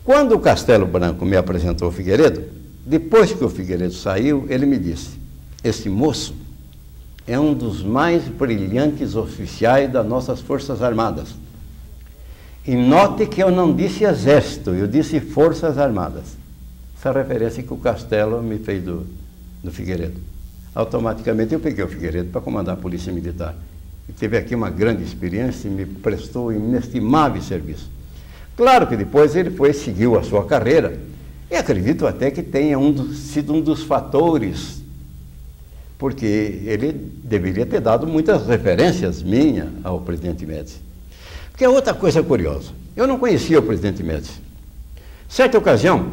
Quando o Castelo Branco me apresentou o Figueiredo, depois que o Figueiredo saiu, ele me disse: esse moço é um dos mais brilhantes oficiais das nossas Forças Armadas. E note que eu não disse Exército, eu disse Forças Armadas. Essa referência que o Castelo me fez do Figueiredo. Automaticamente eu peguei o Figueiredo para comandar a Polícia Militar. E teve aqui uma grande experiência e me prestou inestimável serviço. Claro que depois ele seguiu a sua carreira, e acredito até que tenha sido um dos fatores, porque ele deveria ter dado muitas referências minhas ao presidente Médici. Porque é outra coisa curiosa, eu não conhecia o presidente Médici. Certa ocasião,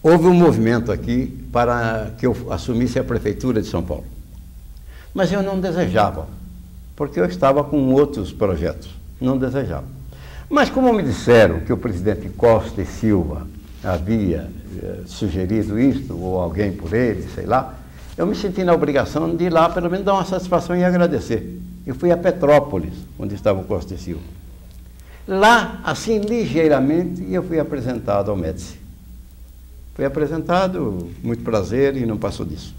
houve um movimento aqui para que eu assumisse a prefeitura de São Paulo. Mas eu não desejava, porque eu estava com outros projetos, não desejava. Mas como me disseram que o presidente Costa e Silva havia sugerido isto, ou alguém por ele, sei lá, eu me senti na obrigação de ir lá, pelo menos dar uma satisfação e agradecer. Eu fui a Petrópolis, onde estava o Costa e Silva. Lá, assim, ligeiramente, eu fui apresentado ao Médici. Fui apresentado, muito prazer, e não passou disso.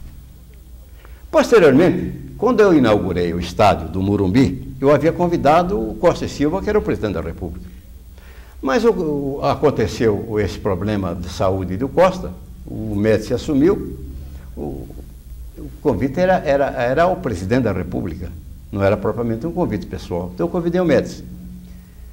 Posteriormente, quando eu inaugurei o estádio do Morumbi, eu havia convidado o Costa e Silva, que era o presidente da República. Mas aconteceu esse problema de saúde do Costa, o Médici assumiu, o convite era ao presidente da República, não era propriamente um convite pessoal. Então eu convidei o Médici.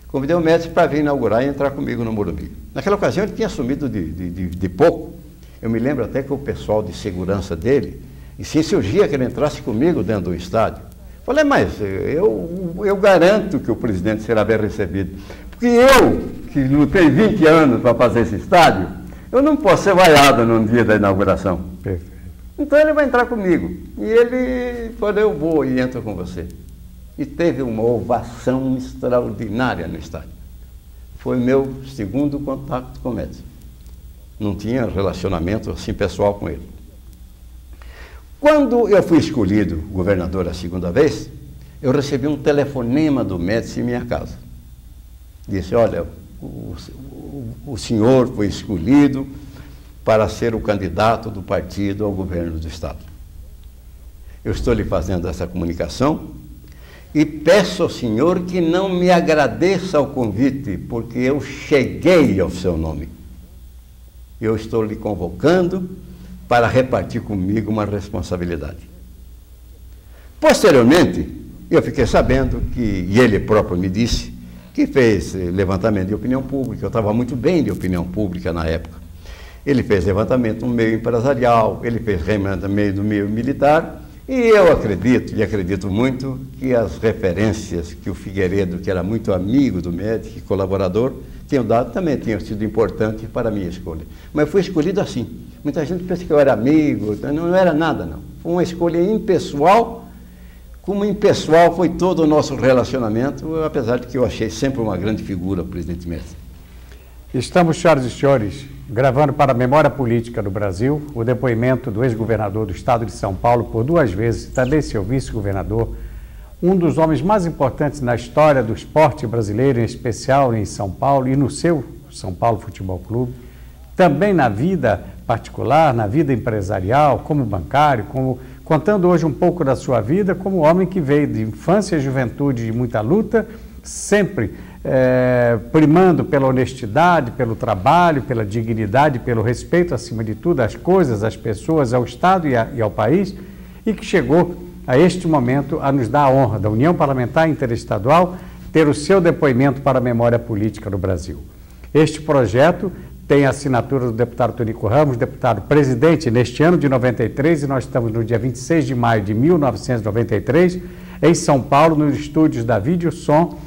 Convidei o Médici para vir inaugurar e entrar comigo no Morumbi. Naquela ocasião ele tinha assumido de pouco. Eu me lembro até que o pessoal de segurança dele, e se surgia que ele entrasse comigo dentro do estádio. Falei, mas eu garanto que o presidente será bem recebido. Porque eu, que lutei 20 anos para fazer esse estádio, eu não posso ser vaiado no dia da inauguração. Perfeito. Então ele vai entrar comigo. E ele falou, eu vou e entro com você. E teve uma ovação extraordinária no estádio. Foi meu segundo contato com o Médici. Não tinha relacionamento assim pessoal com ele. Quando eu fui escolhido governador a segunda vez, eu recebi um telefonema do Médici em minha casa. Disse, olha, o senhor foi escolhido para ser o candidato do partido ao governo do Estado. Eu estou lhe fazendo essa comunicação e peço ao senhor que não me agradeça o convite, porque eu cheguei ao seu nome. Eu estou lhe convocando para repartir comigo uma responsabilidade. Posteriormente, eu fiquei sabendo que, e ele próprio me disse, que fez levantamento de opinião pública. Eu estava muito bem de opinião pública na época. Ele fez levantamento no meio empresarial, ele fez levantamento no meio militar, e eu acredito, e acredito muito, que as referências que o Figueiredo, que era muito amigo do Médici, colaborador, tinham dado, também tinham sido importantes para a minha escolha. Mas eu fui escolhido assim. Muita gente pensa que eu era amigo, não era nada, não. Foi uma escolha impessoal, como impessoal foi todo o nosso relacionamento, apesar de que eu achei sempre uma grande figura o presidente Médici. Estamos, senhoras e senhores, gravando para a memória política do Brasil o depoimento do ex-governador do estado de São Paulo por 2 vezes, também seu vice-governador, um dos homens mais importantes na história do esporte brasileiro, em especial em São Paulo e no seu São Paulo Futebol Clube, também na vida particular, na vida empresarial, como bancário, contando hoje um pouco da sua vida como homem que veio de infância e juventude de muita luta, sempre primando pela honestidade, pelo trabalho, pela dignidade, pelo respeito, acima de tudo, às coisas, às pessoas, ao Estado e ao país, e que chegou a este momento a nos dar a honra da União Parlamentar Interestadual ter o seu depoimento para a memória política do Brasil. Este projeto tem a assinatura do deputado Tonico Ramos, deputado presidente neste ano de 93, e nós estamos no dia 26 de maio de 1993, em São Paulo, nos estúdios da Videosom,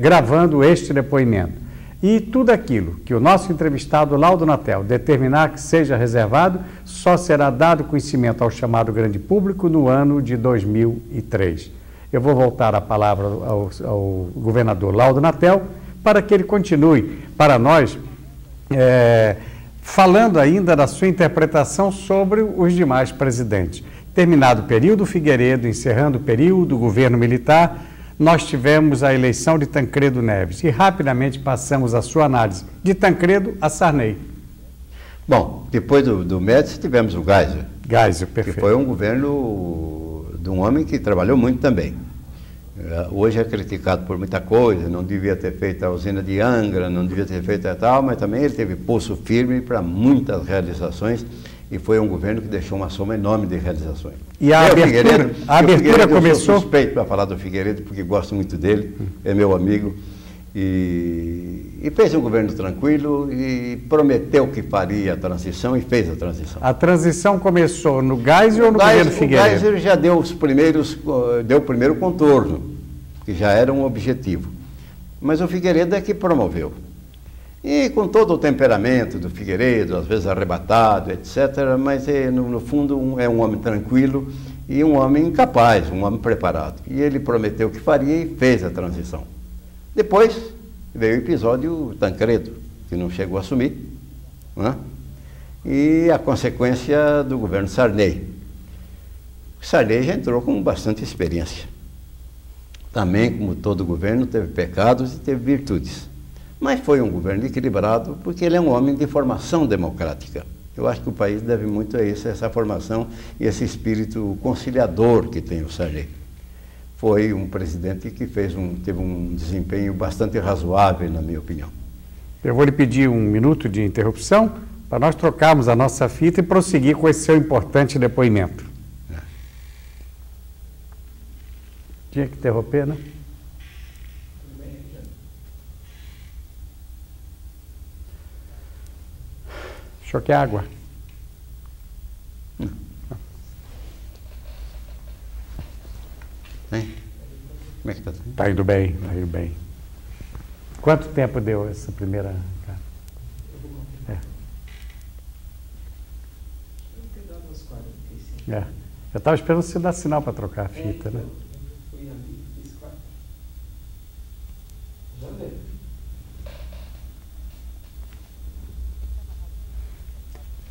gravando este depoimento. E tudo aquilo que o nosso entrevistado Laudo Natel determinar que seja reservado, só será dado conhecimento ao chamado grande público no ano de 2003. Eu vou voltar a palavra ao governador Laudo Natel para que ele continue para nós falando ainda da sua interpretação sobre os demais presidentes. Terminado o período Figueiredo, encerrando o período do governo militar, nós tivemos a eleição de Tancredo Neves e rapidamente passamos a sua análise de Tancredo a Sarney. Bom, depois do Médici tivemos o Geisel. Geisel, perfeito. Que foi um governo de um homem que trabalhou muito também. Hoje é criticado por muita coisa, não devia ter feito a usina de Angra, não devia ter feito tal, mas também ele teve pulso firme para muitas realizações e foi um governo que deixou uma soma enorme de realizações. E a abertura começou... Eu sou suspeito para falar do Figueiredo, porque gosto muito dele, é meu amigo, e fez um governo tranquilo e prometeu que faria a transição e fez a transição. A transição começou no Geisel ou no governo Figueiredo? O Geisel já deu deu o primeiro contorno, que já era um objetivo. Mas o Figueiredo é que promoveu. E com todo o temperamento do Figueiredo, às vezes arrebatado, etc., mas no fundo é um homem tranquilo e um homem capaz, um homem preparado. E ele prometeu que faria e fez a transição. Depois veio o episódio Tancredo, que não chegou a assumir, né? E a consequência do governo Sarney. Sarney já entrou com bastante experiência. Também, como todo governo, teve pecados e teve virtudes. Mas foi um governo equilibrado, porque ele é um homem de formação democrática. Eu acho que o país deve muito a isso, essa formação e esse espírito conciliador que tem o Sarney. Foi um presidente que teve um desempenho bastante razoável, na minha opinião. Eu vou lhe pedir 1 minuto de interrupção para nós trocarmos a nossa fita e prosseguir com esse seu importante depoimento. Tinha que interromper, né? O senhor quer água? Hein? Como é que está? Está indo bem, está indo bem. Quanto tempo deu essa primeira... Eu estava esperando você dar sinal para trocar a fita, né?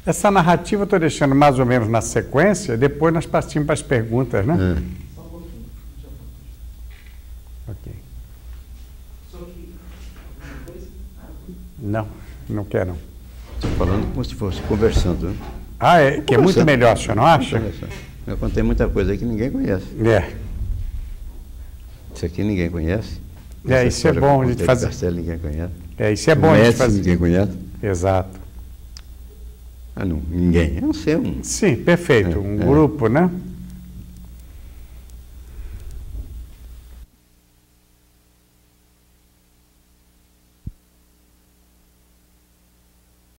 Essa narrativa eu estou deixando mais ou menos na sequência, depois nós partimos para as perguntas, né? Só um pouquinho. Ok. Só que alguma coisa? Não, não quero. Estou falando como se fosse conversando, né? Ah, que é muito melhor, o senhor não acha? Eu contei muita coisa aí que ninguém conhece. Isso aqui ninguém conhece. Isso é bom a gente fazer. Castelo ninguém conhece. Isso é bom a gente fazer. Ninguém conhece. Exato. Não, ninguém. Eu não sei. Sim, perfeito. Um grupo, né?